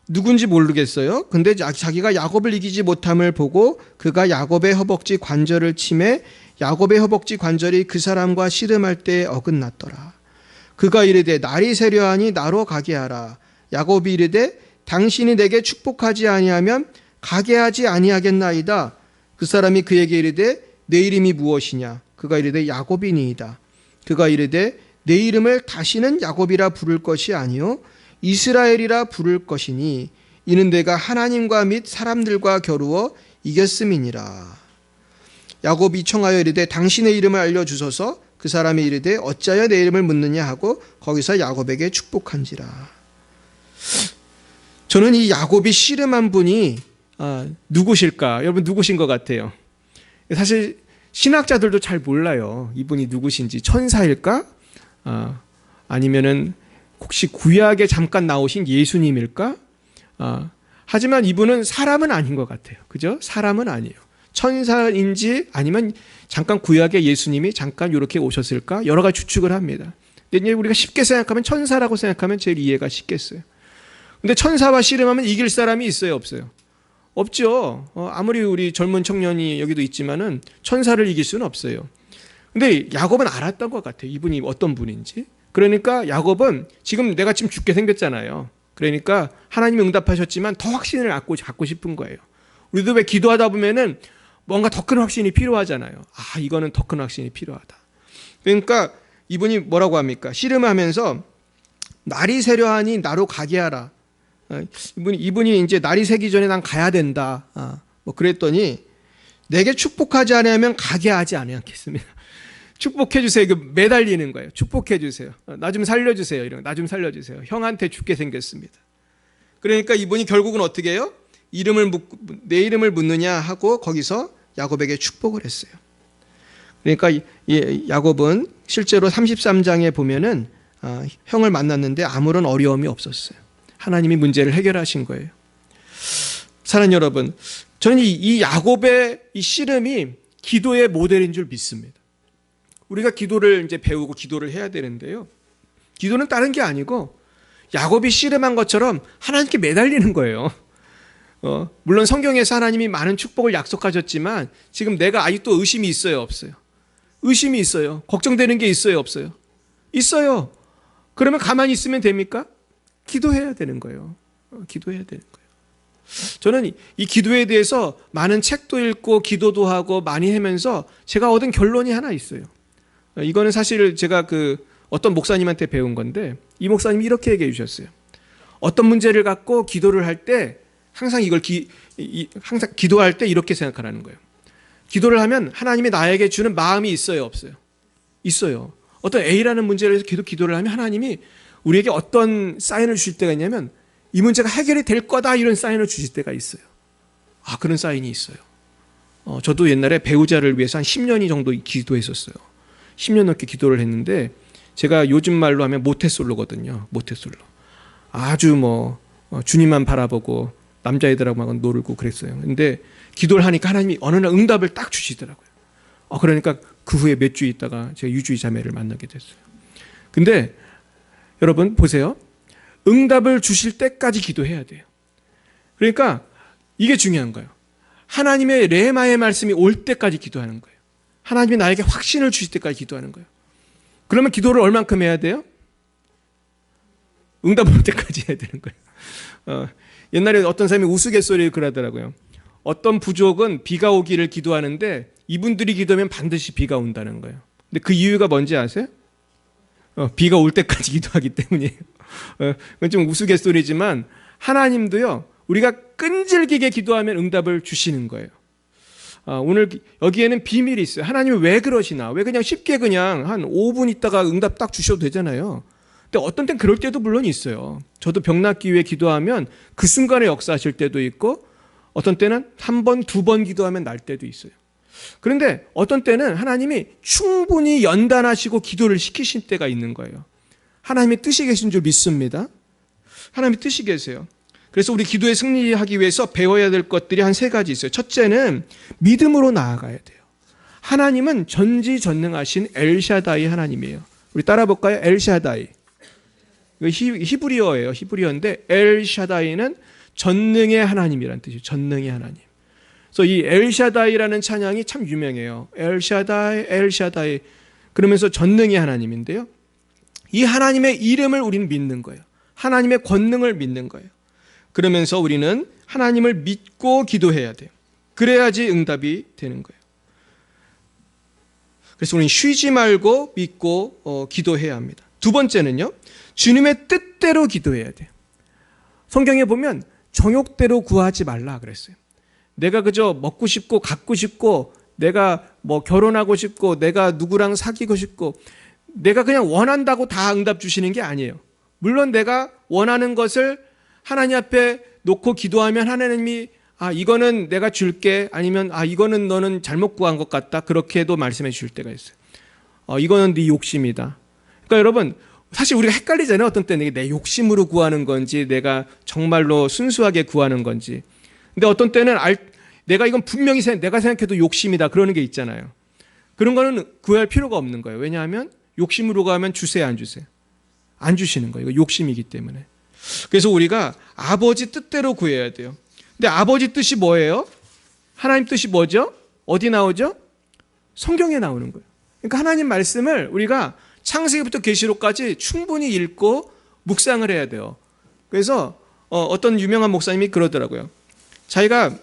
누군지 모르겠어요. 근데 자기가 야곱을 이기지 못함을 보고 그가 야곱의 허벅지 관절을 치매 야곱의 허벅지 관절이 그 사람과 씨름할 때 어긋났더라. 그가 이르되 날이 새려하니 나로 가게 하라. 야곱이 이르되 당신이 내게 축복하지 아니하면 가게 하지 아니하겠나이다. 그 사람이 그에게 이르되 내 이름이 무엇이냐? 그가 이르되 야곱이니이다. 그가 이르되 내 이름을 다시는 야곱이라 부를 것이 아니요 이스라엘이라 부를 것이니 이는 내가 하나님과 및 사람들과 겨루어 이겼음이니라. 야곱이 청하여 이르되 당신의 이름을 알려주소서. 그 사람이 이르되 어찌하여 내 이름을 묻느냐 하고 거기서 야곱에게 축복한지라. 저는 이 야곱이 씨름한 분이 누구실까? 여러분 누구신 것 같아요? 사실 신학자들도 잘 몰라요. 이분이 누구신지. 천사일까? 아니면은 혹시 구약에 잠깐 나오신 예수님일까? 하지만 이분은 사람은 아닌 것 같아요. 그죠? 사람은 아니에요. 천사인지 아니면 잠깐 구약에 예수님이 잠깐 이렇게 오셨을까? 여러 가지 추측을 합니다. 근데 우리가 쉽게 생각하면 천사라고 생각하면 제일 이해가 쉽겠어요. 근데 천사와 씨름하면 이길 사람이 있어요, 없어요? 없죠. 아무리 우리 젊은 청년이 여기도 있지만은 천사를 이길 수는 없어요. 근데 야곱은 알았던 것 같아요. 이분이 어떤 분인지. 그러니까 야곱은 지금 내가 지금 죽게 생겼잖아요. 그러니까 하나님이 응답하셨지만 더 확신을 갖고 싶은 거예요. 우리도 왜 기도하다 보면은 뭔가 더 큰 확신이 필요하잖아요. 이거는 더 큰 확신이 필요하다. 그러니까 이분이 뭐라고 합니까? 씨름하면서 날이 새려하니 나로 가게 하라. 이분이 이제 날이 새기 전에 난 가야 된다. 뭐 그랬더니 내게 축복하지 않으면 가게 하지 않겠습니다. 축복해 주세요. 이거 매달리는 거예요. 축복해 주세요. 나 좀 살려주세요. 이런 나 좀 살려주세요. 형한테 죽게 생겼습니다. 그러니까 이분이 결국은 어떻게 해요? 내 이름을 묻느냐 하고 거기서 야곱에게 축복을 했어요. 그러니까 야곱은 실제로 33장에 보면은 형을 만났는데 아무런 어려움이 없었어요. 하나님이 문제를 해결하신 거예요. 사랑하는 여러분, 저는 이 야곱의 이 씨름이 기도의 모델인 줄 믿습니다. 우리가 기도를 이제 배우고 기도를 해야 되는데요. 기도는 다른 게 아니고 야곱이 씨름한 것처럼 하나님께 매달리는 거예요. 물론 성경에서 하나님이 많은 축복을 약속하셨지만 지금 내가 아직도 의심이 있어요, 없어요? 의심이 있어요. 걱정되는 게 있어요, 없어요? 있어요. 그러면 가만히 있으면 됩니까? 기도해야 되는 거예요. 기도해야 되는 거예요. 저는 이 기도에 대해서 많은 책도 읽고 기도도 하고 많이 하면서 제가 얻은 결론이 하나 있어요. 이거는 사실 제가 어떤 목사님한테 배운 건데 이 목사님이 이렇게 얘기해 주셨어요. 어떤 문제를 갖고 기도를 할 때 항상 항상 기도할 때 이렇게 생각하라는 거예요. 기도를 하면 하나님이 나에게 주는 마음이 있어요, 없어요? 있어요. 어떤 A라는 문제를 해서 계속 기도를 하면 하나님이 우리에게 어떤 사인을 주실 때가 있냐면 이 문제가 해결이 될 거다 이런 사인을 주실 때가 있어요. 그런 사인이 있어요. 저도 옛날에 배우자를 위해서 한 10년이 정도 기도했었어요. 10년 넘게 기도를 했는데 제가 요즘 말로 하면 모태솔로거든요. 모태솔로. 아주 주님만 바라보고 남자애들하고 막 놀고 그랬어요. 근데 기도를 하니까 하나님이 어느 날 응답을 딱 주시더라고요. 그러니까 그 후에 몇 주 있다가 제가 유주희 자매를 만나게 됐어요. 근데 여러분 보세요. 응답을 주실 때까지 기도해야 돼요. 그러니까 이게 중요한 거예요. 하나님의 레마의 말씀이 올 때까지 기도하는 거예요. 하나님이 나에게 확신을 주실 때까지 기도하는 거예요. 그러면 기도를 얼만큼 해야 돼요? 응답 올 때까지 해야 되는 거예요. 옛날에 어떤 사람이 우스갯소리를 그러더라고요. 어떤 부족은 비가 오기를 기도하는데 이분들이 기도하면 반드시 비가 온다는 거예요. 근데 그 이유가 뭔지 아세요? 비가 올 때까지 기도하기 때문이에요. 그건 좀 우스갯소리지만 하나님도요, 우리가 끈질기게 기도하면 응답을 주시는 거예요. 오늘 여기에는 비밀이 있어요. 하나님이 왜 그러시나? 왜 그냥 쉽게 그냥 한 5분 있다가 응답 딱 주셔도 되잖아요. 근데 어떤 땐 그럴 때도 물론 있어요. 저도 병 낫기 위해 기도하면 그 순간에 역사하실 때도 있고 어떤 때는 한 번, 두 번 기도하면 날 때도 있어요. 그런데 어떤 때는 하나님이 충분히 연단하시고 기도를 시키신 때가 있는 거예요. 하나님의 뜻이 계신 줄 믿습니다. 하나님의 뜻이 계세요. 그래서 우리 기도에 승리하기 위해서 배워야 될 것들이 한 3가지 있어요. 첫째는 믿음으로 나아가야 돼요. 하나님은 전지전능하신 엘샤다이 하나님이에요. 우리 따라 볼까요? 엘샤다이. 히브리어예요. 히브리어인데 엘샤다이는 전능의 하나님이라는 뜻이에요. 전능의 하나님. 그래서 이 엘샤다이라는 찬양이 참 유명해요. 엘샤다이, 엘샤다이. 그러면서 전능의 하나님인데요. 이 하나님의 이름을 우리는 믿는 거예요. 하나님의 권능을 믿는 거예요. 그러면서 우리는 하나님을 믿고 기도해야 돼요. 그래야지 응답이 되는 거예요. 그래서 우리는 쉬지 말고 믿고 기도해야 합니다. 두 번째는요, 주님의 뜻대로 기도해야 돼요. 성경에 보면 정욕대로 구하지 말라 그랬어요. 내가 그저 먹고 싶고 갖고 싶고 내가 결혼하고 싶고 내가 누구랑 사귀고 싶고 내가 그냥 원한다고 다 응답 주시는 게 아니에요. 물론 내가 원하는 것을 하나님 앞에 놓고 기도하면 하나님이 이거는 내가 줄게, 아니면 이거는 너는 잘못 구한 것 같다, 그렇게도 말씀해 주실 때가 있어요. 이거는 네 욕심이다. 그러니까 여러분, 사실 우리가 헷갈리잖아요. 어떤 때는 이게 내 욕심으로 구하는 건지 내가 정말로 순수하게 구하는 건지. 근데 어떤 때는 내가 이건 분명히 내가 생각해도 욕심이다 그러는 게 있잖아요. 그런 거는 구할 필요가 없는 거예요. 왜냐하면 욕심으로 가면 주세요, 안 주세요? 안 주시는 거예요. 이거 욕심이기 때문에. 그래서 우리가 아버지 뜻대로 구해야 돼요. 근데 아버지 뜻이 뭐예요? 하나님 뜻이 뭐죠? 어디 나오죠? 성경에 나오는 거예요. 그러니까 하나님 말씀을 우리가 창세기부터 계시록까지 충분히 읽고 묵상을 해야 돼요. 그래서 어떤 유명한 목사님이 그러더라고요. 자기가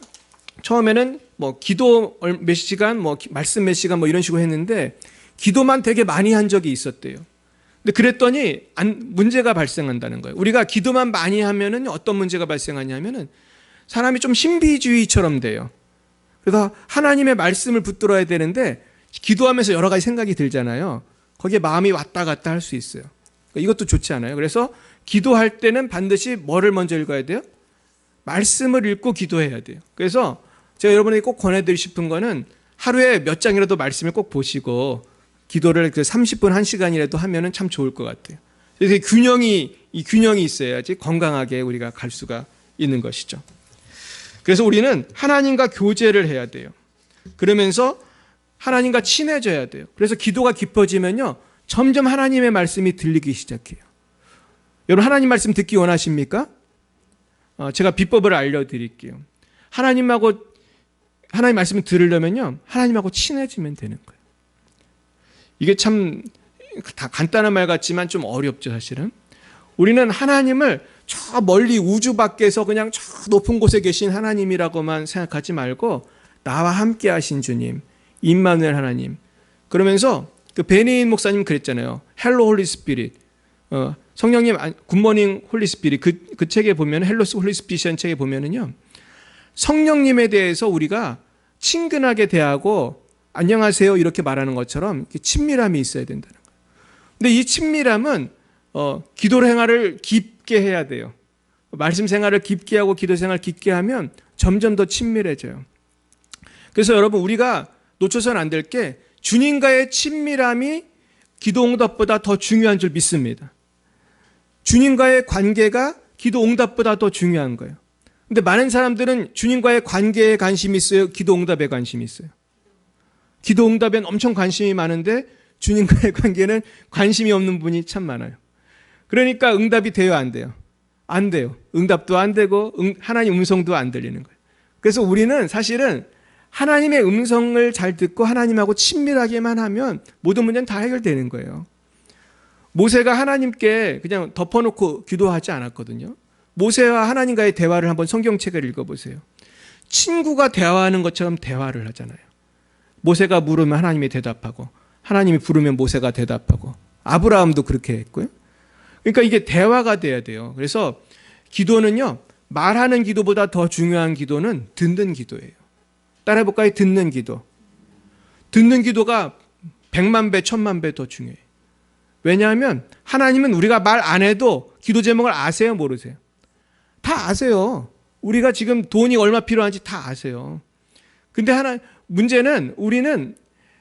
처음에는 뭐 기도 몇 시간, 뭐 말씀 몇 시간 뭐 이런 식으로 했는데 기도만 되게 많이 한 적이 있었대요. 근데 그랬더니 문제가 발생한다는 거예요. 우리가 기도만 많이 하면은 어떤 문제가 발생하냐면은 사람이 좀 신비주의처럼 돼요. 그래서 하나님의 말씀을 붙들어야 되는데 기도하면서 여러 가지 생각이 들잖아요. 거기에 마음이 왔다 갔다 할 수 있어요. 이것도 좋지 않아요. 그래서 기도할 때는 반드시 뭐를 먼저 읽어야 돼요? 말씀을 읽고 기도해야 돼요. 그래서 제가 여러분에게 꼭 권해드리고 싶은 거는 하루에 몇 장이라도 말씀을 꼭 보시고 기도를 30분, 1시간이라도 하면은 참 좋을 것 같아요. 그래서 이 균형이 있어야지 건강하게 우리가 갈 수가 있는 것이죠. 그래서 우리는 하나님과 교제를 해야 돼요. 그러면서 하나님과 친해져야 돼요. 그래서 기도가 깊어지면요, 점점 하나님의 말씀이 들리기 시작해요. 여러분 하나님 말씀 듣기 원하십니까? 제가 비법을 알려드릴게요. 하나님 말씀을 들으려면요, 하나님하고 친해지면 되는 거예요. 이게 참 다 간단한 말 같지만 좀 어렵죠, 사실은. 우리는 하나님을 저 멀리 우주 밖에서 그냥 저 높은 곳에 계신 하나님이라고만 생각하지 말고 나와 함께 하신 주님, 임마누엘 하나님. 그러면서 그 베니인 목사님 그랬잖아요. 헬로 홀리 스피릿. 성령님 굿모닝 홀리 스피릿. 그 책에 보면 헬로 홀리 스피릿이라는 책에 보면은요. 성령님에 대해서 우리가 친근하게 대하고 안녕하세요 이렇게 말하는 것처럼 친밀함이 있어야 된다는 거예요. 근데 이 친밀함은 기도 생활을 깊게 해야 돼요. 말씀 생활을 깊게 하고 기도 생활을 깊게 하면 점점 더 친밀해져요. 그래서 여러분 우리가 놓쳐서는 안 될 게 주님과의 친밀함이 기도 응답보다 더 중요한 줄 믿습니다. 주님과의 관계가 기도 응답보다 더 중요한 거예요. 근데 많은 사람들은 주님과의 관계에 관심이 있어요? 기도 응답에 관심이 있어요? 기도 응답엔 엄청 관심이 많은데 주님과의 관계는 관심이 없는 분이 참 많아요. 그러니까 응답이 돼요, 안 돼요? 안 돼요. 응답도 안 되고 하나님 음성도 안 들리는 거예요. 그래서 우리는 사실은 하나님의 음성을 잘 듣고 하나님하고 친밀하게만 하면 모든 문제는 다 해결되는 거예요. 모세가 하나님께 그냥 덮어놓고 기도하지 않았거든요. 모세와 하나님과의 대화를 한번 성경책을 읽어보세요. 친구가 대화하는 것처럼 대화를 하잖아요. 모세가 물으면 하나님이 대답하고 하나님이 부르면 모세가 대답하고 아브라함도 그렇게 했고요. 그러니까 이게 대화가 돼야 돼요. 그래서 기도는요, 말하는 기도보다 더 중요한 기도는 듣는 기도예요. 따라해볼까요? 듣는 기도. 듣는 기도가 100만 배, 1000만 배 더 중요해요. 왜냐하면 하나님은 우리가 말 안 해도 기도 제목을 아세요, 모르세요? 다 아세요. 우리가 지금 돈이 얼마 필요한지 다 아세요. 근데 문제는 우리는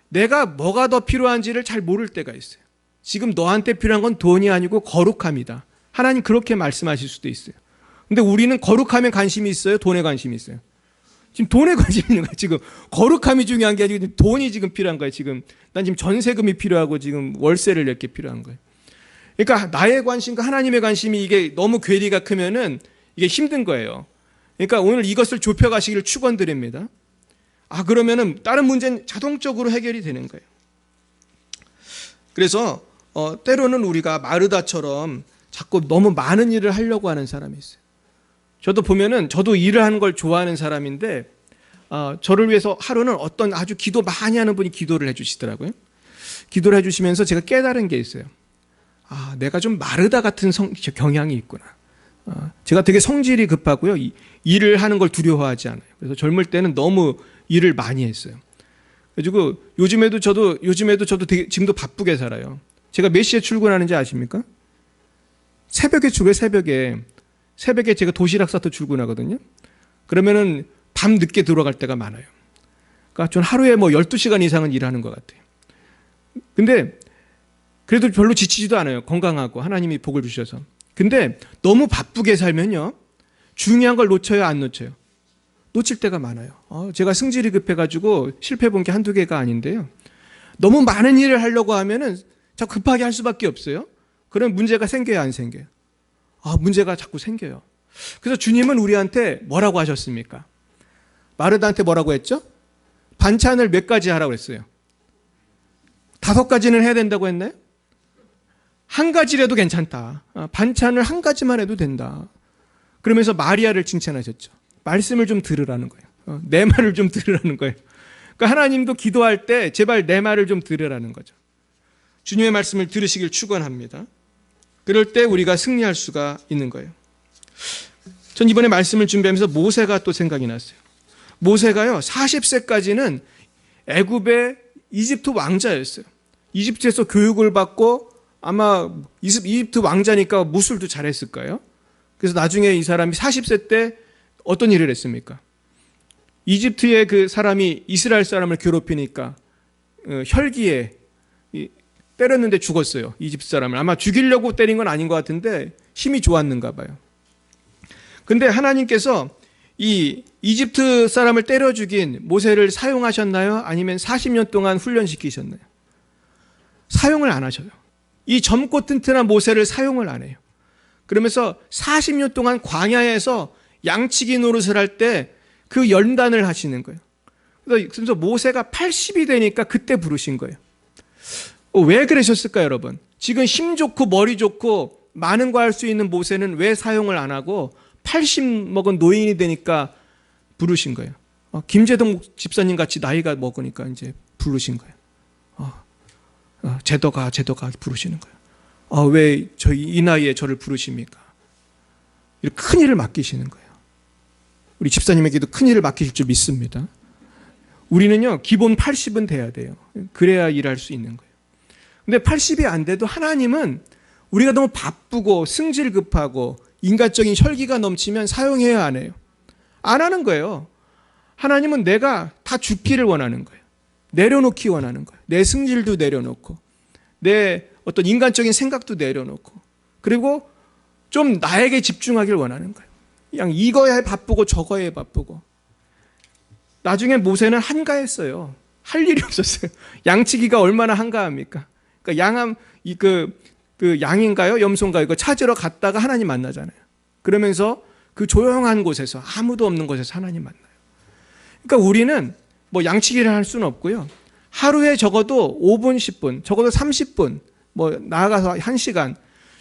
내가 뭐가 더 필요한지를 잘 모를 때가 있어요. 지금 너한테 필요한 건 돈이 아니고 거룩함이다. 하나님 그렇게 말씀하실 수도 있어요. 근데 우리는 거룩함에 관심이 있어요? 돈에 관심이 있어요? 지금 돈에 관심이 있는 거예요. 지금 거룩함이 중요한 게 아니고 돈이 지금 필요한 거예요. 지금 난 지금 전세금이 필요하고 지금 월세를 낼 게 필요한 거예요. 그러니까 나의 관심과 하나님의 관심이 이게 너무 괴리가 크면은 이게 힘든 거예요. 그러니까 오늘 이것을 좁혀가시기를 축원드립니다. 그러면은 다른 문제는 자동적으로 해결이 되는 거예요. 그래서 때로는 우리가 마르다처럼 자꾸 너무 많은 일을 하려고 하는 사람이 있어요. 저도 보면은 저도 일을 하는 걸 좋아하는 사람인데 저를 위해서 하루는 어떤 아주 기도 많이 하는 분이 기도를 해주시더라고요. 기도를 해주시면서 제가 깨달은 게 있어요. 내가 좀 마르다 같은 경향이 있구나. 제가 되게 성질이 급하고요. 일을 하는 걸 두려워하지 않아요. 그래서 젊을 때는 너무 일을 많이 했어요. 그래가지고 요즘에도 저도 되게 지금도 바쁘게 살아요. 제가 몇 시에 출근하는지 아십니까? 새벽에 출근해요. 새벽에 제가 도시락 싸서 출근하거든요. 그러면은 밤 늦게 들어갈 때가 많아요. 그러니까 전 하루에 12시간 이상은 일하는 것 같아요. 근데 그래도 별로 지치지도 않아요. 건강하고 하나님이 복을 주셔서. 근데 너무 바쁘게 살면요, 중요한 걸 놓쳐요, 안 놓쳐요? 놓칠 때가 많아요. 제가 승질이 급해가지고 실패 본 게 한두 개가 아닌데요. 너무 많은 일을 하려고 하면은 자꾸 급하게 할 수밖에 없어요. 그럼 문제가 생겨요, 안 생겨요? 문제가 자꾸 생겨요. 그래서 주님은 우리한테 뭐라고 하셨습니까? 마르다한테 뭐라고 했죠? 반찬을 몇 가지 하라고 했어요? 5가지는 해야 된다고 했나요? 한 가지라도 괜찮다. 반찬을 한 가지만 해도 된다. 그러면서 마리아를 칭찬하셨죠. 말씀을 좀 들으라는 거예요. 내 말을 좀 들으라는 거예요. 그러니까 하나님도 기도할 때 제발 내 말을 좀 들으라는 거죠. 주님의 말씀을 들으시길 축원합니다. 그럴 때 우리가 승리할 수가 있는 거예요. 전 이번에 말씀을 준비하면서 모세가 또 생각이 났어요. 모세가요, 40세까지는 애굽의 이집트 왕자였어요. 이집트에서 교육을 받고 아마 이집트 왕자니까 무술도 잘했을 거예요. 그래서 나중에 이 사람이 40세 때 어떤 일을 했습니까? 이집트의 그 사람이 이스라엘 사람을 괴롭히니까 혈기에 때렸는데 죽었어요. 이집트 사람을. 아마 죽이려고 때린 건 아닌 것 같은데 힘이 좋았는가 봐요. 근데 하나님께서 이 이집트 사람을 때려 죽인 모세를 사용하셨나요? 아니면 40년 동안 훈련시키셨나요? 사용을 안 하셔요. 이 젊고 튼튼한 모세를 사용을 안 해요. 그러면서 40년 동안 광야에서 양치기 노릇을 할 때 그 연단을 하시는 거예요. 그래서 모세가 80이 되니까 그때 부르신 거예요. 왜 그러셨을까요, 여러분? 지금 힘 좋고 머리 좋고 많은 거 할 수 있는 모세는 왜 사용을 안 하고 80 먹은 노인이 되니까 부르신 거예요. 김재동 집사님 같이 나이가 먹으니까 이제 부르신 거예요. 제도가 부르시는 거예요. 왜 저희 이 나이에 저를 부르십니까? 이렇게 큰 일을 맡기시는 거예요. 우리 집사님에게도 큰 일을 맡기실 줄 믿습니다. 우리는요, 기본 80은 돼야 돼요. 그래야 일할 수 있는 거예요. 근데 80이 안 돼도 하나님은 우리가 너무 바쁘고 승질급하고 인간적인 혈기가 넘치면 사용해야 안 해요. 안 하는 거예요. 하나님은 내가 다 죽기를 원하는 거예요. 내려놓기 원하는 거예요. 내 승질도 내려놓고 내 어떤 인간적인 생각도 내려놓고 그리고 좀 나에게 집중하길 원하는 거예요. 그냥 이거에 바쁘고 저거에 바쁘고. 나중에 모세는 한가했어요. 할 일이 없었어요. 양치기가 얼마나 한가합니까? 그러니까 그 양인가요? 염소인가요? 이거 찾으러 갔다가 하나님 만나잖아요. 그러면서 그 조용한 곳에서 아무도 없는 곳에서 하나님 만나요. 그러니까 우리는 뭐 양치기를 할 수는 없고요. 하루에 적어도 5분, 10분, 적어도 30분, 뭐 나아가서 1시간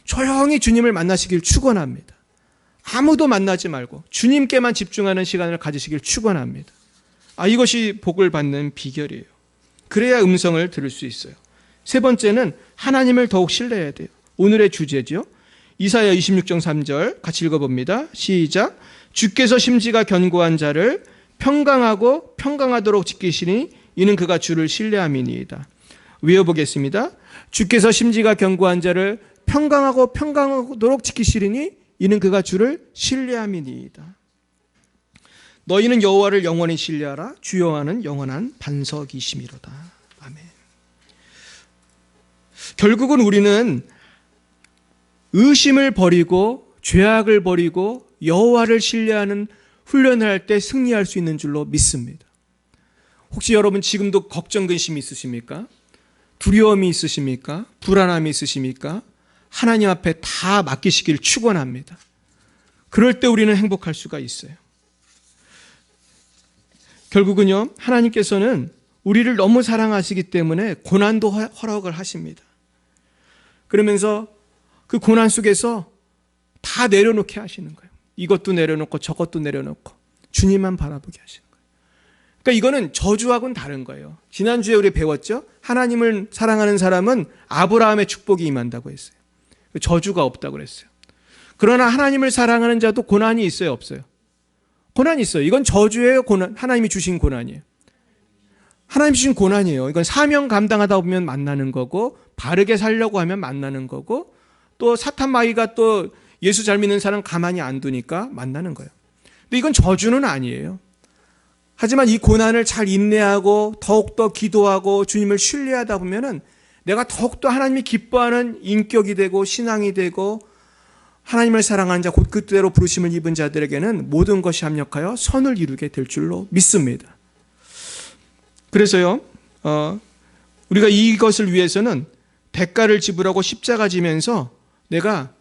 조용히 주님을 만나시길 축원합니다. 아무도 만나지 말고 주님께만 집중하는 시간을 가지시길 축원합니다. 이것이 복을 받는 비결이에요. 그래야 음성을 들을 수 있어요. 세 번째는 하나님을 더욱 신뢰해야 돼요. 오늘의 주제죠. 이사야 26장 3절 같이 읽어봅니다. 시작. 주께서 심지가 견고한 자를 평강하고 평강하도록 지키시니 이는 그가 주를 신뢰함이니이다. 외워보겠습니다. 주께서 심지가 견고한 자를 평강하고 평강하도록 지키시리니 이는 그가 주를 신뢰함이니이다. 너희는 여호와를 영원히 신뢰하라. 주 여호와는 영원한 반석이심이로다. 아멘. 결국은 우리는 의심을 버리고 죄악을 버리고 여호와를 신뢰하는 훈련을 할 때 승리할 수 있는 줄로 믿습니다. 혹시 여러분 지금도 걱정, 근심이 있으십니까? 두려움이 있으십니까? 불안함이 있으십니까? 하나님 앞에 다 맡기시길 축원합니다. 그럴 때 우리는 행복할 수가 있어요. 결국은요, 하나님께서는 우리를 너무 사랑하시기 때문에 고난도 허락을 하십니다. 그러면서 그 고난 속에서 다 내려놓게 하시는 거예요. 이것도 내려놓고 저것도 내려놓고 주님만 바라보게 하시는 거예요. 그러니까 이거는 저주하고는 다른 거예요. 지난주에 우리 배웠죠? 하나님을 사랑하는 사람은 아브라함의 축복이 임한다고 했어요. 저주가 없다고 그랬어요. 그러나 하나님을 사랑하는 자도 고난이 있어요, 없어요? 고난이 있어요. 이건 저주예요, 고난? 하나님이 주신 고난이에요. 하나님이 주신 고난이에요. 이건 사명 감당하다 보면 만나는 거고 바르게 살려고 하면 만나는 거고 또 사탄 마귀가 또 예수 잘 믿는 사람 가만히 안 두니까 만나는 거예요. 근데 이건 저주는 아니에요. 하지만 이 고난을 잘 인내하고 더욱더 기도하고 주님을 신뢰하다 보면은 내가 더욱더 하나님이 기뻐하는 인격이 되고 신앙이 되고 하나님을 사랑하는 자, 곧 그대로 부르심을 입은 자들에게는 모든 것이 합력하여 선을 이루게 될 줄로 믿습니다. 그래서요, 우리가 이것을 위해서는 대가를 지불하고 십자가 지면서 내가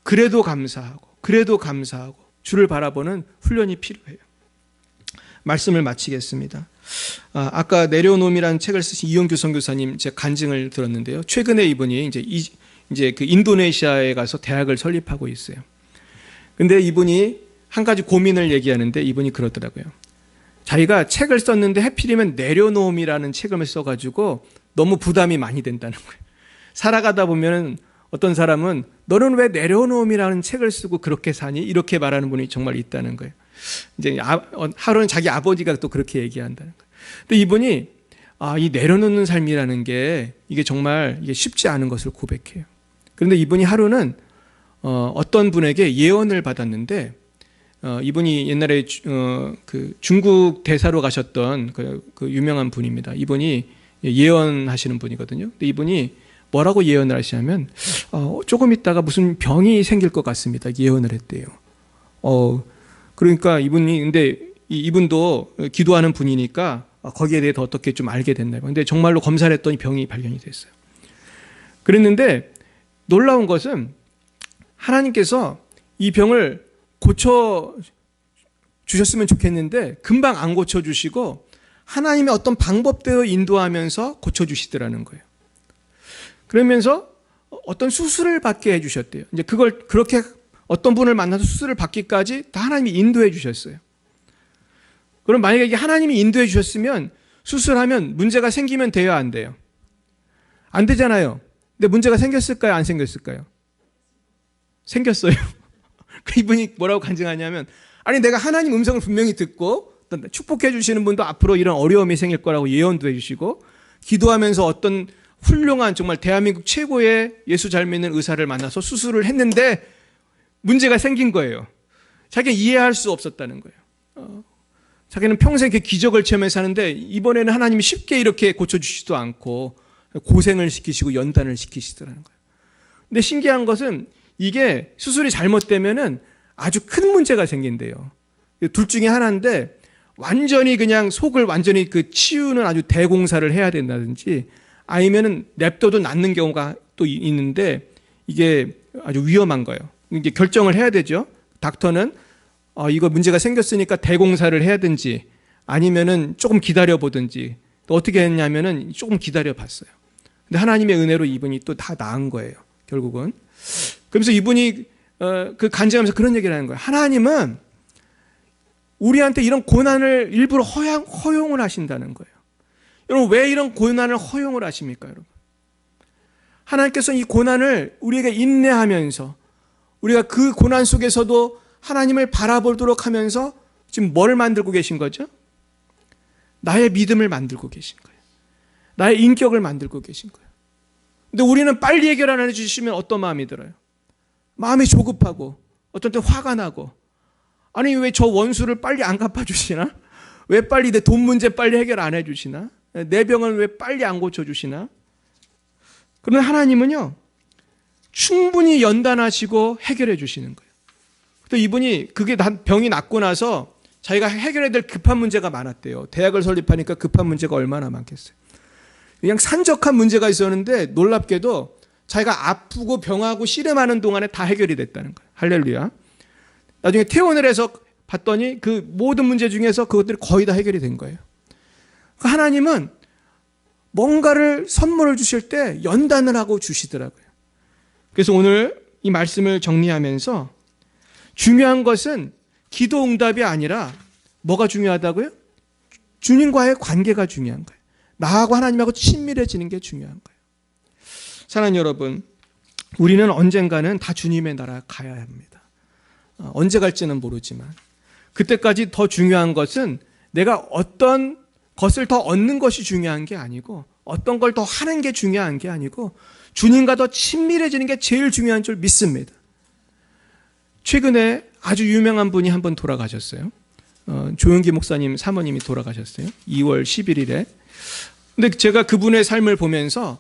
그래도 감사하고 주를 바라보는 훈련이 필요해요. 말씀을 마치겠습니다. 아까 내려놓음이라는 책을 쓰신 이용규 선교사님 제 간증을 들었는데요. 최근에 이분이 이제 그 인도네시아에 가서 대학을 설립하고 있어요. 근데 이분이 한 가지 고민을 얘기하는데 이분이 그러더라고요. 자기가 책을 썼는데 하필이면 내려놓음이라는 책을 써가지고 너무 부담이 많이 된다는 거예요. 살아가다 보면 어떤 사람은 너는 왜 내려놓음이라는 책을 쓰고 그렇게 사니? 이렇게 말하는 분이 정말 있다는 거예요. 이제 하루는 자기 아버지가 또 그렇게 얘기한다는 거예요. 근데 이분이 이 내려놓는 삶이라는 게 이게 정말 이게 쉽지 않은 것을 고백해요. 그런데 이분이 하루는 어떤 분에게 예언을 받았는데 이분이 옛날에 그 중국 대사로 가셨던 그 유명한 분입니다. 이분이 예언하시는 분이거든요. 근데 이분이 뭐라고 예언을 하시냐면 조금 있다가 무슨 병이 생길 것 같습니다. 예언을 했대요. 그러니까 근데 이분도 기도하는 분이니까 거기에 대해 더 어떻게 좀 알게 됐나요? 근데 정말로 검사를 했더니 병이 발견이 됐어요. 그랬는데 놀라운 것은 하나님께서 이 병을 고쳐 주셨으면 좋겠는데 금방 안 고쳐 주시고 하나님의 어떤 방법대로 인도하면서 고쳐 주시더라는 거예요. 그러면서 어떤 수술을 받게 해 주셨대요. 이제 그걸 그렇게 어떤 분을 만나서 수술을 받기까지 다 하나님이 인도해 주셨어요. 그럼 만약에 이게 하나님이 인도해 주셨으면 수술하면 문제가 생기면 돼요, 안 돼요? 안 되잖아요. 근데 문제가 생겼을까요, 안 생겼을까요? 생겼어요. 이분이 뭐라고 간증하냐면 내가 하나님 음성을 분명히 듣고 축복해 주시는 분도 앞으로 이런 어려움이 생길 거라고 예언도 해 주시고 기도하면서 어떤 훌륭한 정말 대한민국 최고의 예수 잘 믿는 의사를 만나서 수술을 했는데 문제가 생긴 거예요. 자기가 이해할 수 없었다는 거예요. 자기는 평생 이렇게 기적을 체험해서 사는데 이번에는 하나님이 쉽게 이렇게 고쳐주시지도 않고 고생을 시키시고 연단을 시키시더라는 거예요. 근데 신기한 것은 이게 수술이 잘못되면은 아주 큰 문제가 생긴대요. 둘 중에 하나인데 완전히 그냥 속을 완전히 그 치유는 아주 대공사를 해야 된다든지 아니면은 냅둬도 낫는 경우가 또 있는데 이게 아주 위험한 거예요. 이제 결정을 해야 되죠. 닥터는 이거 문제가 생겼으니까 대공사를 해야든지 아니면은 조금 기다려 보든지 또 어떻게 했냐면은 조금 기다려 봤어요. 근데 하나님의 은혜로 이분이 또 다 나은 거예요. 결국은. 그러면서 이분이 그 간증하면서 그런 얘기를 하는 거예요. 하나님은 우리한테 이런 고난을 일부러 허용을 하신다는 거예요. 여러분 왜 이런 고난을 허용을 하십니까, 여러분? 하나님께서 이 고난을 우리에게 인내하면서 우리가 그 고난 속에서도 하나님을 바라보도록 하면서 지금 뭘 만들고 계신 거죠? 나의 믿음을 만들고 계신 거예요. 나의 인격을 만들고 계신 거예요. 근데 우리는 빨리 해결 안 해주시면 어떤 마음이 들어요? 마음이 조급하고 어떤 때 화가 나고 아니 왜 저 원수를 빨리 안 갚아주시나? 왜 빨리 내 돈 문제 빨리 해결 안 해주시나? 내 병은 왜 빨리 안 고쳐주시나? 그런데 하나님은요 충분히 연단하시고 해결해 주시는 거예요. 또 이분이 그게 병이 낫고 나서 자기가 해결해야 될 급한 문제가 많았대요. 대학을 설립하니까 급한 문제가 얼마나 많겠어요. 그냥 산적한 문제가 있었는데 놀랍게도 자기가 아프고 병하고 씨름하는 동안에 다 해결이 됐다는 거예요. 할렐루야. 나중에 퇴원을 해서 봤더니 그 모든 문제 중에서 그것들이 거의 다 해결이 된 거예요. 하나님은 뭔가를 선물을 주실 때 연단을 하고 주시더라고요. 그래서 오늘 이 말씀을 정리하면서 중요한 것은 기도 응답이 아니라 뭐가 중요하다고요? 주님과의 관계가 중요한 거예요. 나하고 하나님하고 친밀해지는 게 중요한 거예요. 사랑하는 여러분, 우리는 언젠가는 다 주님의 나라에 가야 합니다. 언제 갈지는 모르지만 그때까지 더 중요한 것은 내가 어떤 것을 더 얻는 것이 중요한 게 아니고 어떤 걸 더 하는 게 중요한 게 아니고 주님과 더 친밀해지는 게 제일 중요한 줄 믿습니다. 최근에 아주 유명한 분이 한 번 돌아가셨어요. 조영기 목사님 사모님이 돌아가셨어요. 2월 11일에. 근데 제가 그분의 삶을 보면서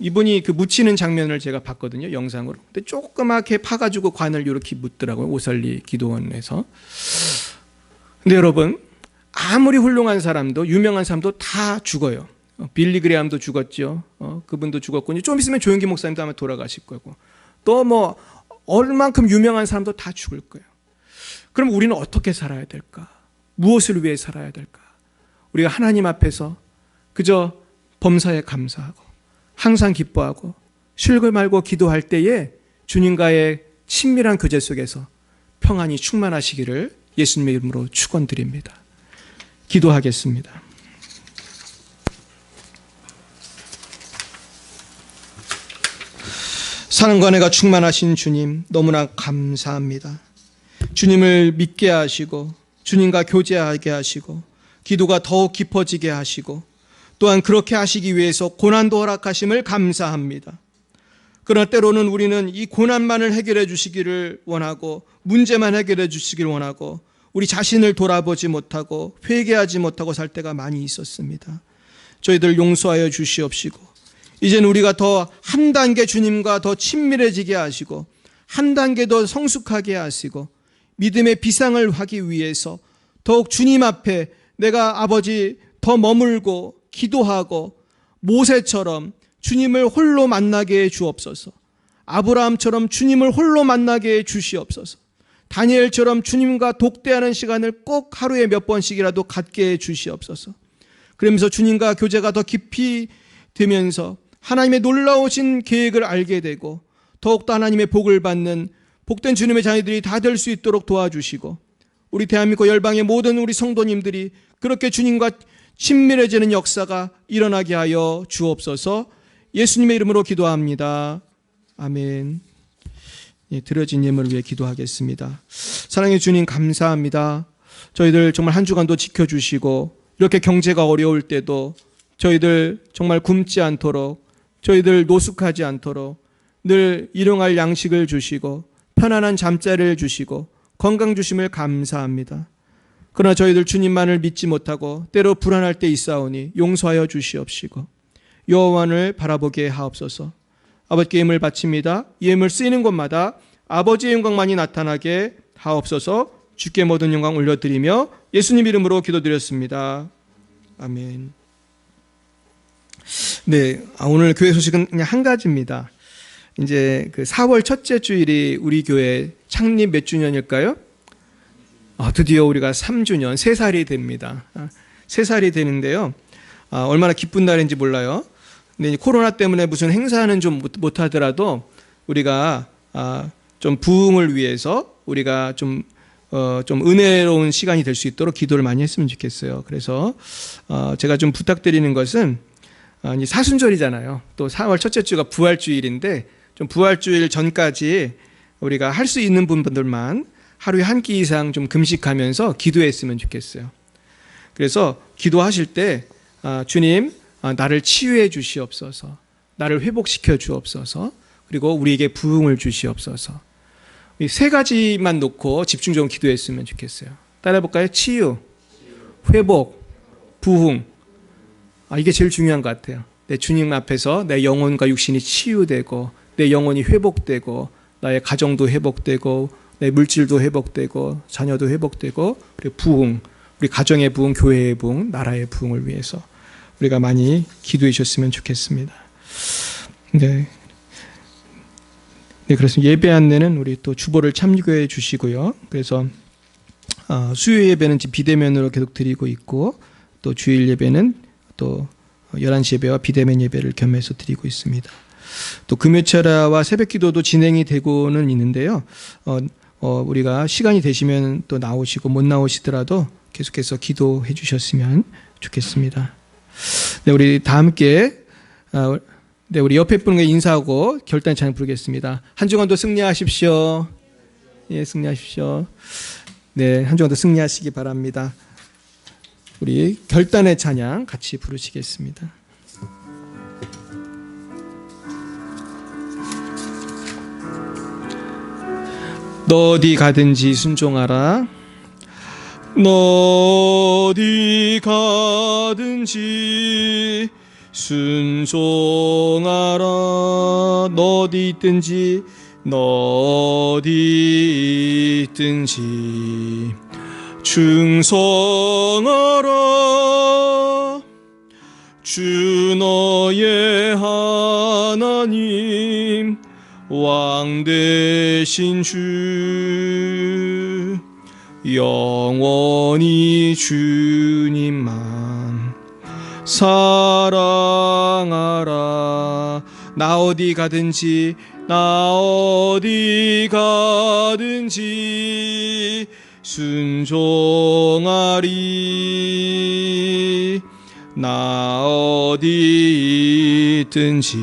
이분이 그 묻히는 장면을 제가 봤거든요, 영상으로. 근데 조그맣게 파가지고 관을 이렇게 묻더라고요, 오설리 기도원에서. 근데 여러분, 아무리 훌륭한 사람도, 유명한 사람도 다 죽어요. 빌리 그레함도 죽었죠. 그분도 죽었고, 좀 있으면 조용기 목사님도 아마 돌아가실 거고, 또 뭐 얼만큼 유명한 사람도 다 죽을 거예요. 그럼 우리는 어떻게 살아야 될까? 무엇을 위해 살아야 될까? 우리가 하나님 앞에서 그저 범사에 감사하고 항상 기뻐하고 쉴고 말고 기도할 때에 주님과의 친밀한 교제 속에서 평안이 충만하시기를 예수님의 이름으로 축원드립니다. 기도하겠습니다. 사랑과 은혜가 충만하신 주님, 너무나 감사합니다. 주님을 믿게 하시고 주님과 교제하게 하시고 기도가 더욱 깊어지게 하시고 또한 그렇게 하시기 위해서 고난도 허락하심을 감사합니다. 그러나 때로는 우리는 이 고난만을 해결해 주시기를 원하고 문제만 해결해 주시기를 원하고 우리 자신을 돌아보지 못하고 회개하지 못하고 살 때가 많이 있었습니다. 저희들 용서하여 주시옵시고 이제는 우리가 더 한 단계 주님과 더 친밀해지게 하시고 한 단계 더 성숙하게 하시고 믿음의 비상을 하기 위해서 더욱 주님 앞에 내가 아버지 더 머물고 기도하고 모세처럼 주님을 홀로 만나게 해 주옵소서. 아브라함처럼 주님을 홀로 만나게 해 주시옵소서. 다니엘처럼 주님과 독대하는 시간을 꼭 하루에 몇 번씩이라도 갖게 해 주시옵소서. 그러면서 주님과 교제가 더 깊이 되면서 하나님의 놀라우신 계획을 알게 되고 더욱더 하나님의 복을 받는 복된 주님의 자녀들이 다 될 수 있도록 도와주시고 우리 대한민국 열방의 모든 우리 성도님들이 그렇게 주님과 친밀해지는 역사가 일어나게 하여 주옵소서. 예수님의 이름으로 기도합니다. 아멘. 드려진 예물을 위해 기도하겠습니다. 사랑의 주님 감사합니다. 저희들 정말 한 주간도 지켜주시고 이렇게 경제가 어려울 때도 저희들 정말 굶지 않도록 저희들 노숙하지 않도록 늘 일용할 양식을 주시고 편안한 잠자리를 주시고 건강 주심을 감사합니다. 그러나 저희들 주님만을 믿지 못하고 때로 불안할 때 있사오니 용서하여 주시옵시고 여호와를 바라보게 하옵소서. 아버지께 예물 바칩니다. 예물 쓰이는 곳마다 아버지의 영광만이 나타나게 하옵소서. 주께 모든 영광 올려드리며 예수님 이름으로 기도드렸습니다. 아멘. 네, 오늘 교회 소식은 그냥 한 가지입니다. 이제 그 4월 첫째 주일이 우리 교회 창립 몇 주년일까요? 드디어 우리가 3주년, 3살이 됩니다. 3살이 되는데요. 얼마나 기쁜 날인지 몰라요. 근데 코로나 때문에 무슨 행사는 좀 못하더라도 우리가 좀 부흥을 위해서 우리가 좀 은혜로운 시간이 될 수 있도록 기도를 많이 했으면 좋겠어요. 그래서 제가 좀 부탁드리는 것은 이제 사순절이잖아요. 또 4월 첫째 주가 부활주일인데 좀 부활주일 전까지 우리가 할 수 있는 분들만 하루에 한 끼 이상 좀 금식하면서 기도했으면 좋겠어요. 그래서 기도하실 때 주님 나를 치유해 주시옵소서, 나를 회복시켜 주옵소서, 그리고 우리에게 부흥을 주시옵소서. 이 세 가지만 놓고 집중적으로 기도했으면 좋겠어요. 따라해볼까요? 치유, 회복, 부흥. 이게 제일 중요한 것 같아요. 내 주님 앞에서 내 영혼과 육신이 치유되고 내 영혼이 회복되고 나의 가정도 회복되고 내 물질도 회복되고 자녀도 회복되고 그리고 부흥, 우리 가정의 부흥, 교회의 부흥, 나라의 부흥을 위해서 우리가 많이 기도해 주셨으면 좋겠습니다. 네, 그래서 예배 안내는 우리 또 주보를 참고해 주시고요. 그래서 수요 예배는 비대면으로 계속 드리고 있고 또 주일 예배는 또 11시 예배와 비대면 예배를 겸해서 드리고 있습니다. 또 금요철야와 새벽 기도도 진행이 되고는 있는데요. 우리가 시간이 되시면 또 나오시고 못 나오시더라도 계속해서 기도해 주셨으면 좋겠습니다. 네, 우리 다 함께 우리 옆에 분에게 인사하고 결단 찬양 부르겠습니다. 한 주간도 승리하십시오. 예, 승리하십시오. 네, 한 주간도 승리하시기 바랍니다. 우리 결단의 찬양 같이 부르시겠습니다. 너 어디 가든지 순종하라. 너 어디 가든지 순종하라. 너 어디 있든지 충성하라. 주 너의 하나님 왕 되신 주 영원히 주님만 사랑하라. 나 어디 가든지 순종하리. 나 어디 있든지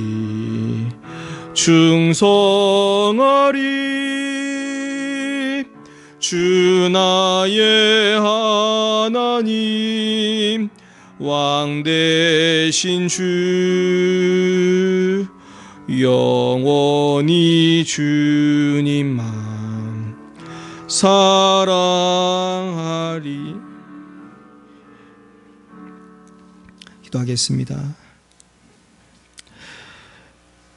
충성하리. 주 나의 하나님 왕 되신 주 영원히 주님만 사랑하리. 기도하겠습니다.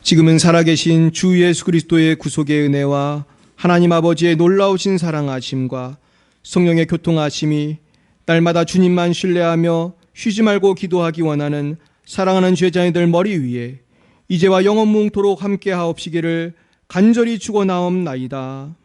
지금은 살아계신 주 예수 그리스도의 구속의 은혜와 하나님 아버지의 놀라우신 사랑하심과 성령의 교통하심이 날마다 주님만 신뢰하며 쉬지 말고 기도하기 원하는 사랑하는 제자들 머리 위에 이제와 영원무궁토록 함께 하옵시기를 간절히 축원하옵나이다.